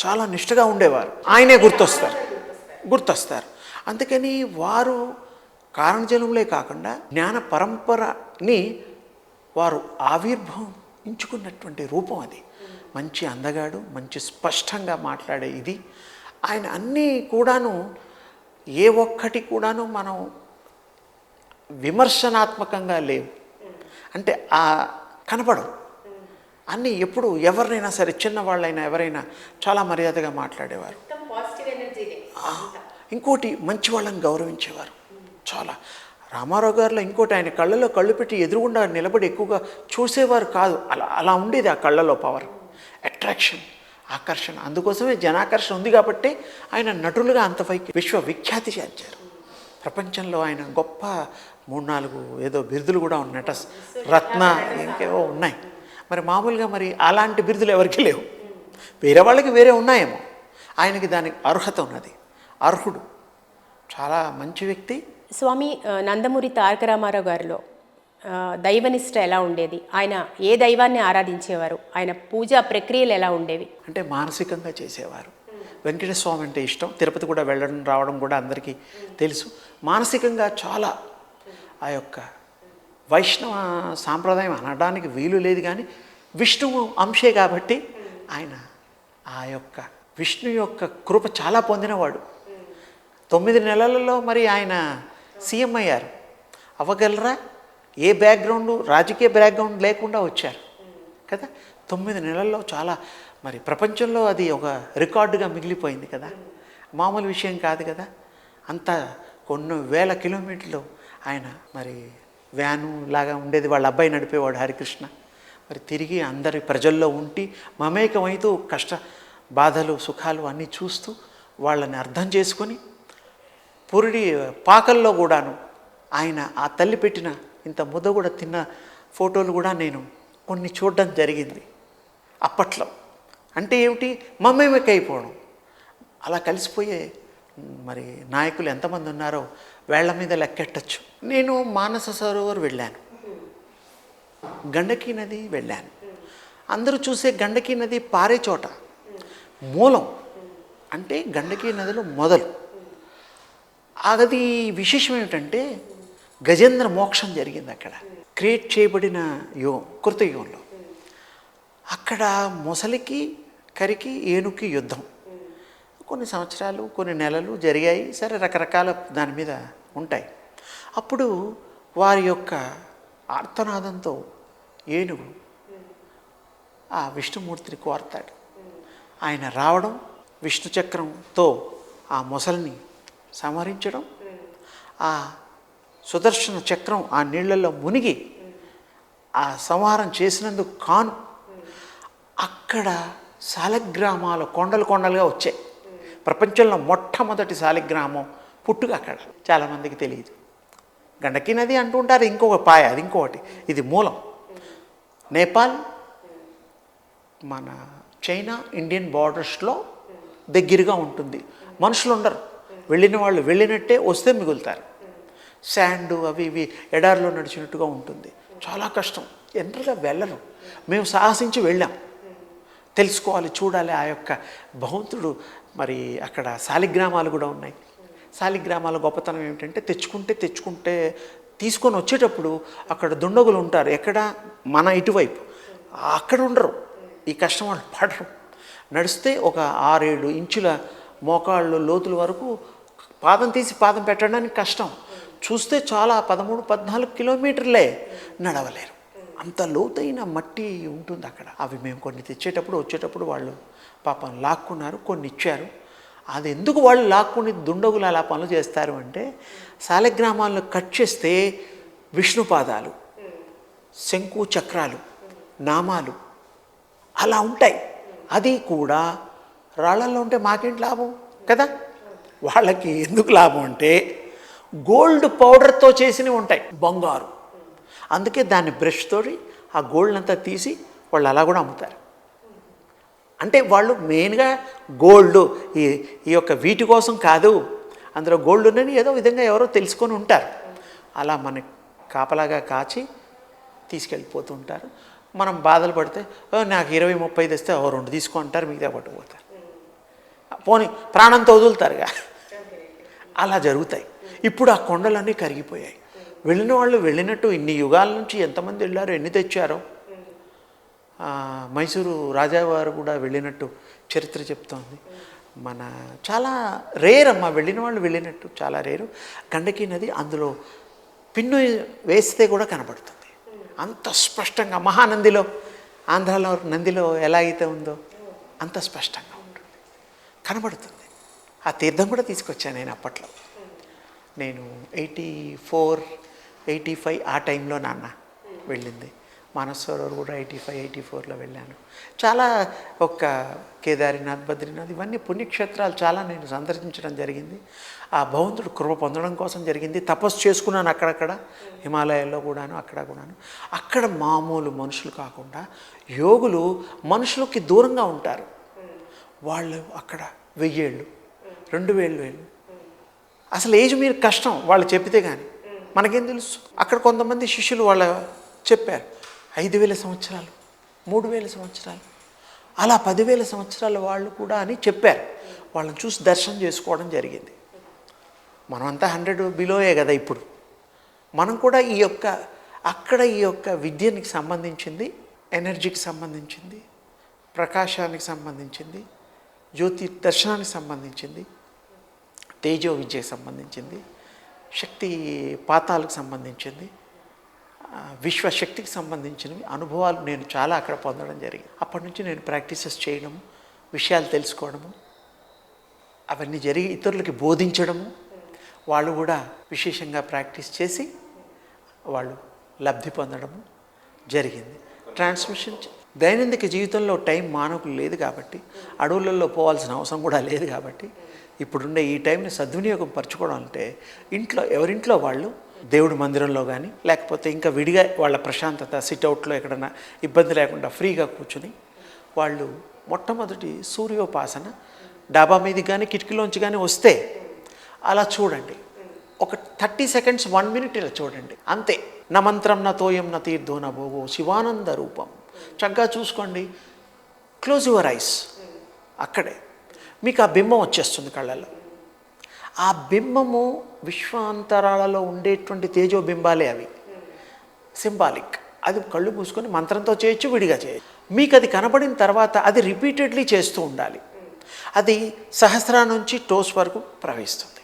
చాలా నిష్ఠగా ఉండేవారు. ఆయనే గుర్తొస్తారు. అందుకని వారు కారణజన్ములే కాకుండా జ్ఞాన పరంపరని వారు ఆవిర్భవించుకున్నటువంటి రూపం అది. మంచి అందగాడు, మంచి స్పష్టంగా మాట్లాడే ఇది. ఆయన అన్నీ కూడాను ఏ ఒక్కటి కూడాను మనం విమర్శనాత్మకంగా లేవు, అంటే కనపడవు. అన్నీ ఎప్పుడు ఎవరినైనా సరే, చిన్నవాళ్ళైనా ఎవరైనా చాలా మర్యాదగా మాట్లాడేవారు. ఇంకోటి మంచి వాళ్ళని గౌరవించేవారు చాలా. రామారావు గారిలో ఇంకోటి, ఆయన కళ్ళలో కళ్ళు పెట్టి ఎదురుగుండా నిలబడి ఎక్కువగా చూసేవారు కాదు. అలా ఉండేది ఆ కళ్ళలో పవర్, అట్రాక్షన్, ఆకర్షణ. అందుకోసమే జనాకర్షణ ఉంది కాబట్టి ఆయన నటులుగా అంత పైకి విశ్వవిఖ్యాతి చేర్చారు. ప్రపంచంలో ఆయన గొప్ప 3-4 ఏదో బిరుదులు కూడా ఉన్నాయి. రత్న ఇంకేవో ఉన్నాయి. మరి మామూలుగా మరి అలాంటి బిరుదులు ఎవరికి లేవు. వేరే వాళ్ళకి వేరే ఉన్నాయేమో, ఆయనకి దానికి అర్హత ఉన్నది. అర్హుడు, చాలా మంచి వ్యక్తి. స్వామి, నందమూరి తారక రామారావు గారిలో దైవనిష్ట ఎలా ఉండేది? ఆయన ఏ దైవాన్ని ఆరాధించేవారు? ఆయన పూజా ప్రక్రియలు ఎలా ఉండేవి? అంటే మానసికంగా చేసేవారు. వెంకటేశ్వర స్వామి అంటే ఇష్టం. తిరుపతి కూడా వెళ్ళడం రావడం కూడా అందరికీ తెలుసు. మానసికంగా చాలా ఆ యొక్క వైష్ణవ సాంప్రదాయం అనడానికి వీలు లేదు, కానీ విష్ణువు అంశే కాబట్టి ఆయన ఆ యొక్క విష్ణు యొక్క కృప చాలా పొందినవాడు. 9 నెలలలో మరి ఆయన సీఎం అయ్యారు. అవ్వగలరా? ఏ బ్యాక్గ్రౌండ్, రాజకీయ బ్యాక్గ్రౌండ్ లేకుండా వచ్చారు కదా. 9 నెలల్లో చాలా, మరి ప్రపంచంలో అది ఒక రికార్డుగా మిగిలిపోయింది కదా. మామూలు విషయం కాదు కదా. అంత కొన్ని వేల కిలోమీటర్లు ఆయన మరి వ్యాను లాగా ఉండేది, వాళ్ళ అబ్బాయి నడిపేవాడు హరికృష్ణ. మరి తిరిగి అందరి ప్రజల్లో ఉండి మమేకమైతూ కష్ట బాధలు సుఖాలు అన్నీ చూస్తూ వాళ్ళని అర్థం చేసుకొని పురిడి పాకల్లో కూడాను ఆయన ఆ తల్లి పెట్టిన ఇంత ముద్ద కూడా తిన్న ఫోటోలు కూడా నేను కొన్ని చూడడం జరిగింది అప్పట్లో. అంటే ఏమిటి, మమేకైపోవడం. అలా కలిసిపోయే మరి నాయకులు ఎంతమంది ఉన్నారో వేళ్ల మీద లెక్కెట్టచ్చు. నేను మానస సరోవర్ వెళ్ళాను, గండకీ నది వెళ్ళాను. అందరూ చూసే గండకీ నది పారే చోట మూలం, అంటే గండకీ నదిలో మొదలు. అది విశేషం ఏమిటంటే గజేంద్ర మోక్షం జరిగింది అక్కడ, క్రియేట్ చేయబడిన యుగం, కృతయుగంలో. అక్కడ మొసలికి కరికి ఏనుగుకి యుద్ధం కొన్ని సంవత్సరాలు కొన్ని నెలలు జరిగాయి. సరే, రకరకాల దాని మీద ఉంటాయి. అప్పుడు వారి యొక్క ఆర్తనాదంతో ఏనుగు ఆ విష్ణుమూర్తిని కోరతాడు. ఆయన రావడం, విష్ణు చక్రంతో ఆ మొసలిని సంహరించడం, ఆ సుదర్శన చక్రం ఆ నీళ్లలో మునిగి ఆ సంహారం చేసినందుకు కాను అక్కడ శాలిగ్రామాలు కొండలుగా వచ్చాయి. ప్రపంచంలో మొట్టమొదటి శాలిగ్రామం పుట్టుక అక్కడ. చాలామందికి తెలియదు. గండకీ నది అంటూ ఉంటారు, ఇంకొక పాయ, అది ఇంకొకటి. ఇది మూలం. నేపాల్, మన చైనా ఇండియన్ బార్డర్స్లో దగ్గరగా ఉంటుంది. మనుషులు ఉండరు, వెళ్ళిన వాళ్ళు వెళ్ళినట్టే, వస్తే మిగులుతారు. శాండ్ అవి ఇవి ఎడారిలో నడిచినట్టుగా ఉంటుంది. చాలా కష్టం, ఎంతగా వెళ్ళరు. మేము సాహసించి వెళ్ళాం, తెలుసుకోవాలి, చూడాలి ఆ యొక్క భగవంతుడు. మరి అక్కడ శాలిగ్రామాలు కూడా ఉన్నాయి. శాలిగ్రామాల గొప్పతనం ఏమిటంటే తెచ్చుకుంటే తీసుకొని వచ్చేటప్పుడు అక్కడ దుండగులు ఉంటారు. ఎక్కడ, మన ఇటువైపు. అక్కడ ఉండరు, ఈ కష్టం వాళ్ళు పడరు. నడిస్తే ఒక 6-7 ఇంచుల మోకాళ్ళు లోతుల వరకు పాదం తీసి పాదం పెట్టడానికి కష్టం. చూస్తే చాలా 13-14 కిలోమీటర్లే, నడవలేరు. అంత లోతైన మట్టి ఉంటుంది అక్కడ. అవి మేము కొన్ని తెచ్చేటప్పుడు వచ్చేటప్పుడు వాళ్ళు పాపం లాక్కున్నారు, కొన్ని ఇచ్చారు. అది ఎందుకు వాళ్ళు లాక్కుని దుండగులు అలా పనులు చేస్తారు అంటే, శాలిగ్రామాలను కట్ చేస్తే విష్ణు పాదాలు, శంకు చక్రాలు, నామాలు అలా ఉంటాయి. అది కూడా రాళ్ళల్లో ఉంటే మాకేంటి లాభం కదా. వాళ్ళకి ఎందుకు లాభం అంటే గోల్డ్ పౌడర్తో చేసినవి ఉంటాయి, బంగారు. అందుకే దాన్ని బ్రష్ తోటి ఆ గోల్డ్ అంతా తీసి వాళ్ళు అలా కూడా అమ్ముతారు. అంటే వాళ్ళు మెయిన్గా గోల్డ్ ఈ ఈ యొక్క వీటి కోసం కాదు, అందులో గోల్డ్ ఉందని ఏదో విధంగా ఎవరో తెలుసుకొని ఉంటారు. అలా మన కాపలాగా కాచి తీసుకెళ్ళిపోతూ ఉంటారు. మనం బాధలు పడితే నాకు 20-30 తెస్తే 2 తీసుకో అంటారు, మిగతా పట్టుకుపోతారు. పోనీ ప్రాణంతో వదులుతారుగా. అలా జరుగుతాయి. ఇప్పుడు ఆ కొండలన్నీ కరిగిపోయాయి. వెళ్ళిన వాళ్ళు వెళ్ళినట్టు ఇన్ని యుగాల నుంచి ఎంతమంది వెళ్ళారో, ఎన్ని తెచ్చారో. మైసూరు రాజావారు కూడా వెళ్ళినట్టు చరిత్ర చెప్తోంది. మన చాలా రేర్ అమ్మ, వెళ్ళిన వాళ్ళు వెళ్ళినట్టు చాలా రేరు. గండకీ నది అందులో పిన్ను వేస్తే కూడా కనబడుతుంది అంత స్పష్టంగా. మహానందిలో, ఆంధ్రాలో నందిలో ఎలా అయితే ఉందో అంత స్పష్టంగా ఉంటుంది, కనబడుతుంది. ఆ తీర్థం కూడా తీసుకొచ్చాను నేను అప్పట్లో. నేను 84, 85 ఆ టైంలో నాన్న వెళ్ళింది. మానసరోవర్ కూడా 85, 84లో వెళ్ళాను. చాలా కేదారినాథ్, బద్రీనాథ్ ఇవన్నీ పుణ్యక్షేత్రాలు చాలా నేను సందర్శించడం జరిగింది. ఆ భగవంతుడు కృప పొందడం కోసం జరిగింది. తపస్సు చేసుకున్నాను అక్కడక్కడ, హిమాలయాల్లో కూడాను, అక్కడ కూడాను. అక్కడ మామూలు మనుషులు కాకుండా యోగులు మనుషులకి దూరంగా ఉంటారు. వాళ్ళు అక్కడ 1000 ఏళ్ళు, 2000 ఏళ్ళు. అసలు ఏజ్ మీరు కష్టం వాళ్ళు చెప్పితే కానీ మనకేం తెలుసు. అక్కడ కొంతమంది శిష్యులు వాళ్ళ చెప్పారు 5000 సంవత్సరాలు, 3000 సంవత్సరాలు, అలా 10,000 సంవత్సరాల వాళ్ళు కూడా అని చెప్పారు. వాళ్ళని చూసి దర్శనం చేసుకోవడం జరిగింది. మనమంతా 100 బిలోయే కదా ఇప్పుడు. మనం కూడా అక్కడ ఈ యొక్క విద్యనికి సంబంధించింది, ఎనర్జీకి సంబంధించింది, ప్రకాశానికి సంబంధించింది, జ్యోతి దర్శనానికి సంబంధించింది, తేజో విద్యకు సంబంధించింది, శక్తి పాతాలకు సంబంధించింది, విశ్వశక్తికి సంబంధించినవి అనుభవాలు నేను చాలా అక్కడ పొందడం జరిగింది. అప్పటి నుంచి నేను ప్రాక్టీసెస్ చేయడము, విషయాలు తెలుసుకోవడము, అవన్నీ జరిగి ఇతరులకి బోధించడము, వాళ్ళు కూడా విశేషంగా ప్రాక్టీస్ చేసి వాళ్ళు లబ్ధి పొందడము జరిగింది. ట్రాన్స్మిషన్ దైనందిక జీవితంలో టైం మానవుకు లేదు కాబట్టి, అడవులలో పోవాల్సిన అవసరం కూడా లేదు కాబట్టి, ఇప్పుడుండే ఈ టైంని సద్వినియోగం పరచుకోవడం అంటే ఎవరింట్లో వాళ్ళు దేవుడి మందిరంలో కానీ, లేకపోతే ఇంకా విడిగా వాళ్ళ ప్రశాంతత సిట్అవుట్లో ఎక్కడన్నా ఇబ్బంది లేకుండా ఫ్రీగా కూర్చుని వాళ్ళు మొట్టమొదటి సూర్యోపాసన డాబా మీద కానీ కిటికీలోంచి కానీ వస్తే అలా చూడండి. ఒక 30 సెకండ్స్, 1 మినిట్ ఇలా చూడండి అంతే. నా మంత్రం నా తోయం నా తీర్థో నా భోగో శివానంద రూపం. చక్కగా చూసుకోండి. Close your eyes. అక్కడే మీకు ఆ బింబం వచ్చేస్తుంది కళ్ళల్లో. ఆ బింబము విశ్వాంతరాలలో ఉండేటువంటి తేజోబింబాలే అవి, సింబాలిక్. అది కళ్ళు మూసుకొని మంత్రంతో చేయొచ్చు, విడిగా చేయొచ్చు. మీకు అది కనబడిన తర్వాత అది రిపీటెడ్లీ చేస్తూ ఉండాలి. అది సహస్రా నుంచి టోస్ వరకు ప్రవహిస్తుంది.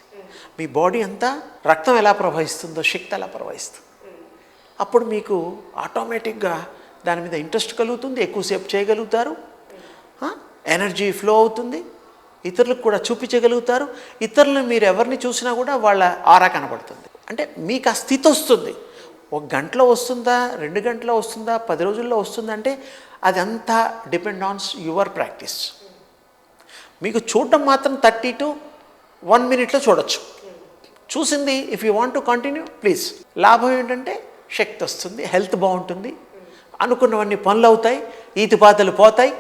మీ బాడీ అంతా రక్తం ఎలా ప్రవహిస్తుందో శక్తి అలా ప్రవహిస్తుంది. అప్పుడు మీకు ఆటోమేటిక్గా దాని మీద ఇంట్రెస్ట్ కలుగుతుంది, ఎక్కువసేపు చేయగలుగుతారు, ఎనర్జీ ఫ్లో అవుతుంది, ఇతరులకు కూడా చూపించగలుగుతారు. ఇతరులను మీరు ఎవరిని చూసినా కూడా వాళ్ళ ఆరా కనబడుతుంది. అంటే మీకు ఆ స్థితి వస్తుంది. 1 గంటలో వస్తుందా, 2 గంటలో వస్తుందా, 10 రోజుల్లో వస్తుందా అంటే అది అంతా డిపెండ్ ఆన్ యువర్ ప్రాక్టీస్. మీకు చూడడం మాత్రం 30 to 1 మినిట్లో చూడొచ్చు. చూసింది if you want to continue please. లాభం ఏంటంటే శక్తి వస్తుంది, హెల్త్ బాగుంటుంది, అనుకున్నవన్నీ పనులు అవుతాయి, ఈతిపాతలు పోతాయి,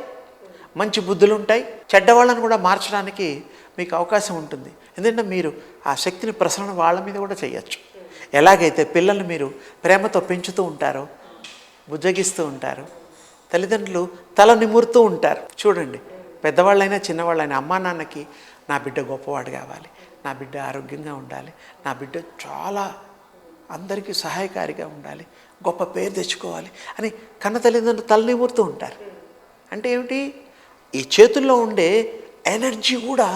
మంచి బుద్ధులు ఉంటాయి, చెడ్డవాళ్ళని కూడా మార్చడానికి మీకు అవకాశం ఉంటుంది. ఎందుకంటే మీరు ఆ శక్తిని ప్రసరణ వాళ్ళ మీద కూడా చేయొచ్చు. ఎలాగైతే పిల్లల్ని మీరు ప్రేమతో పెంచుతూ ఉంటారో, బుజ్జగిస్తూ ఉంటారు, తల్లిదండ్రులు తల నిమురుతూ ఉంటారు. చూడండి, పెద్దవాళ్ళైనా చిన్నవాళ్ళైనా అమ్మా నాన్నకి నా బిడ్డ గొప్పవాడు కావాలి, నా బిడ్డ ఆరోగ్యంగా ఉండాలి, నా బిడ్డ చాలా అందరికీ సహాయకారిగా ఉండాలి, గొప్ప పేరు తెచ్చుకోవాలి అని కన్న తల్లిదండ్రులు తల నిమురుతూ ఉంటారు. అంటే ఏమిటి? ఈ చేతుల్లో ఉండే ఎనర్జీ కూడా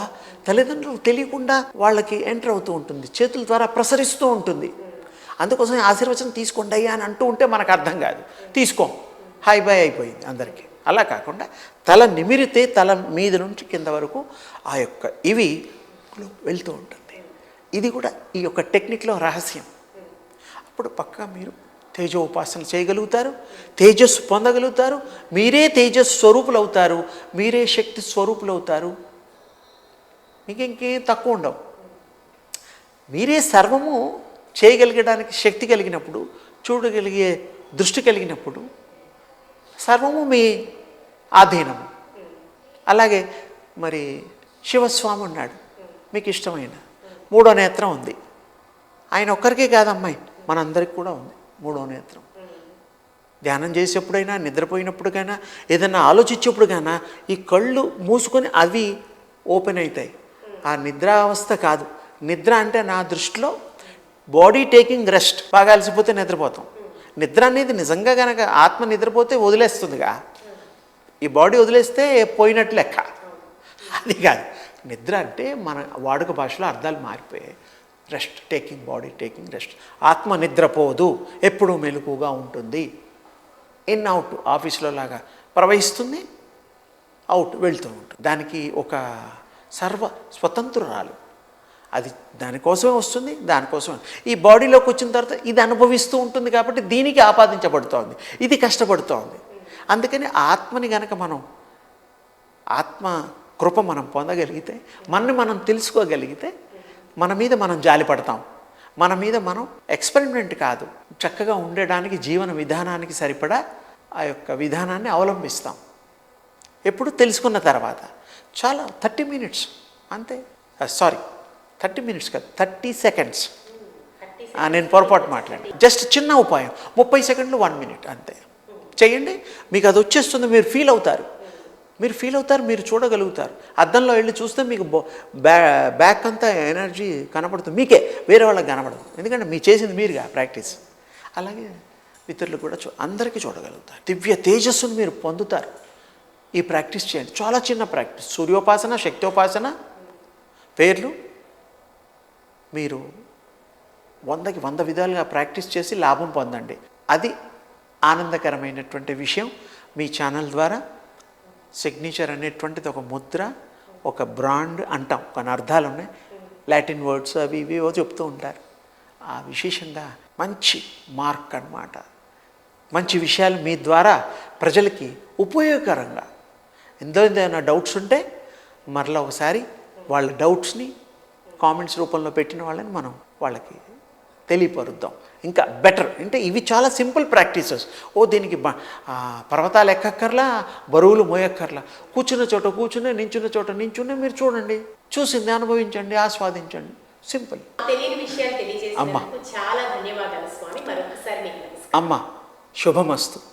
తల్లిదండ్రులకు తెలియకుండా వాళ్ళకి ఎంటర్ అవుతూ ఉంటుంది, చేతుల ద్వారా ప్రసరిస్తూ ఉంటుంది. అందుకోసం ఆశీర్వచనం తీసుకోండి అయ్యా అని అంటూ ఉంటే మనకు అర్థం కాదు, తీసుకోం, హాయ్ బాయ్ అయిపోయింది అందరికీ. అలా కాకుండా తల నిమిరితే తల మీద నుంచి కింద వరకు ఆ యొక్క ఇవి వెళ్తూ ఉంటుంది. ఇది కూడా ఈ యొక్క టెక్నిక్లో రహస్యం. అప్పుడు పక్కా మీరు తేజో ఉపాసన చేయగలుగుతారు, తేజస్సు పొందగలుగుతారు, మీరే తేజస్సు స్వరూపులు అవుతారు, మీరే శక్తి స్వరూపులు అవుతారు. మీకు ఇంకేం తక్కువ ఉండవు. మీరే సర్వము చేయగలిగడానికి శక్తి కలిగినప్పుడు, చూడగలిగే దృష్టి కలిగినప్పుడు సర్వము మీ ఆధీనం. అలాగే మరి శివస్వామి ఉన్నాడు, మీకు ఇష్టమైన మూడో నేత్రం ఉంది. ఆయన ఒక్కరికే కాదమ్మాయి, మనందరికి కూడా ఉంది మూడో నేత్రం. ధ్యానం చేసేప్పుడైనా, నిద్రపోయినప్పుడుకైనా, ఏదైనా ఆలోచించేప్పుడుకైనా ఈ కళ్ళు మూసుకొని అవి ఓపెన్ అవుతాయి. ఆ నిద్రావస్థ కాదు. నిద్ర అంటే నా దృష్టిలో బాడీ టేకింగ్ రెస్ట్. బాగా అలసిపోతే నిద్రపోతాం. నిద్ర అనేది నిజంగా కనుక ఆత్మ నిద్రపోతే వదిలేస్తుందిగా, ఈ బాడీ వదిలేస్తే పోయినట్టు లెక్క. అది కాదు. నిద్ర అంటే మన వాడుక భాషలో అర్థాలు మారిపోయాయి. Rest, taking, body taking rest. ఆత్మ నిద్రపోదు, ఎప్పుడూ మెలకుగా ఉంటుంది. ఇన్ అవుట్ ఆఫీస్లో లాగా ప్రవహిస్తుంది, అవుట్ వెళ్తూ ఉంటుంది. దానికి ఒక సర్వ స్వతంత్రురాలు. అది దానికోసమే వస్తుంది, దానికోసమే ఈ బాడీలోకి వచ్చిన తర్వాత ఇది అనుభవిస్తూ ఉంటుంది. కాబట్టి దీనికి ఆపాదించబడుతోంది, ఇది కష్టపడుతోంది. అందుకని ఆత్మని గనక మనం, ఆత్మ కృప మనం పొందగలిగితే, మనని మనం తెలుసుకోగలిగితే, మన మీద మనం జాలిపడతాం. మన మీద మనం ఎక్స్పెరిమెంట్ కాదు, చక్కగా ఉండడానికి జీవన విధానానికి సరిపడా ఆ యొక్క విధానాన్ని అవలంబిస్తాం. ఎప్పుడు తెలుసుకున్న తర్వాత. చాలా 30 minutes అంతే. సారీ, 30 minutes కాదు, 30 seconds. నేను పొరపాటు మాట్లాడి. జస్ట్ చిన్న ఉపాయం, 30 seconds 1 minute అంతే. చేయండి, మీకు అది వచ్చేస్తుంది. మీరు ఫీల్ అవుతారు, మీరు చూడగలుగుతారు. అద్దంలో వెళ్ళి చూస్తే మీకు బ్యాక్ అంతా ఎనర్జీ కనపడుతుంది, మీకే, వేరే వాళ్ళకి కనపడదు. ఎందుకంటే మీరు చేసింది మీరుగా ప్రాక్టీస్. అలాగే ఇతరులు కూడా అందరికీ చూడగలుగుతారు. దివ్య తేజస్సును మీరు పొందుతారు. ఈ ప్రాక్టీస్ చేయండి. చాలా చిన్న ప్రాక్టీస్. సూర్యోపాసన, శక్తోపాసన పేర్లు మీరు 100కి 100 విధాలుగా ప్రాక్టీస్ చేసి లాభం పొందండి. అది ఆనందకరమైనటువంటి విషయం. మీ ఛానల్ ద్వారా సిగ్నేచర్ అనేటువంటిది ఒక ముద్ర, ఒక బ్రాండ్ అంటాం, కొన్ని అర్థాలు ఉన్నాయి. లాటిన్ వర్డ్స్ అవి ఇవి చెప్తూ ఉంటారు. ఆ విశేషంగా మంచి మార్క్ అన్నమాట. మంచి విషయాలు మీ ద్వారా ప్రజలకి ఉపయోగకరంగా. ఏదైనా డౌట్స్ ఉంటే మరలా ఒకసారి వాళ్ళ డౌట్స్ని కామెంట్స్ రూపంలో పెట్టిన వాళ్ళని మనం వాళ్ళకి తెలియపరుద్దాం. ఇంకా బెటర్ అంటే ఇవి చాలా సింపుల్ ప్రాక్టీసెస్. దీనికి పర్వతాలు ఎక్కక్కర్లా, బరువులు మోయక్కర్లా. కూర్చున్న చోట కూర్చునే, నించున్న చోట నించునే మీరు చూడండి, చూసింది అనుభవించండి, ఆస్వాదించండి. సింపుల్. తెలియని విషయాలు తెలియజేసినందుకు చాలా ధన్యవాదాలు స్వామి. మరొకసారి మీకు నమస్కారం. అమ్మ, శుభమస్తు.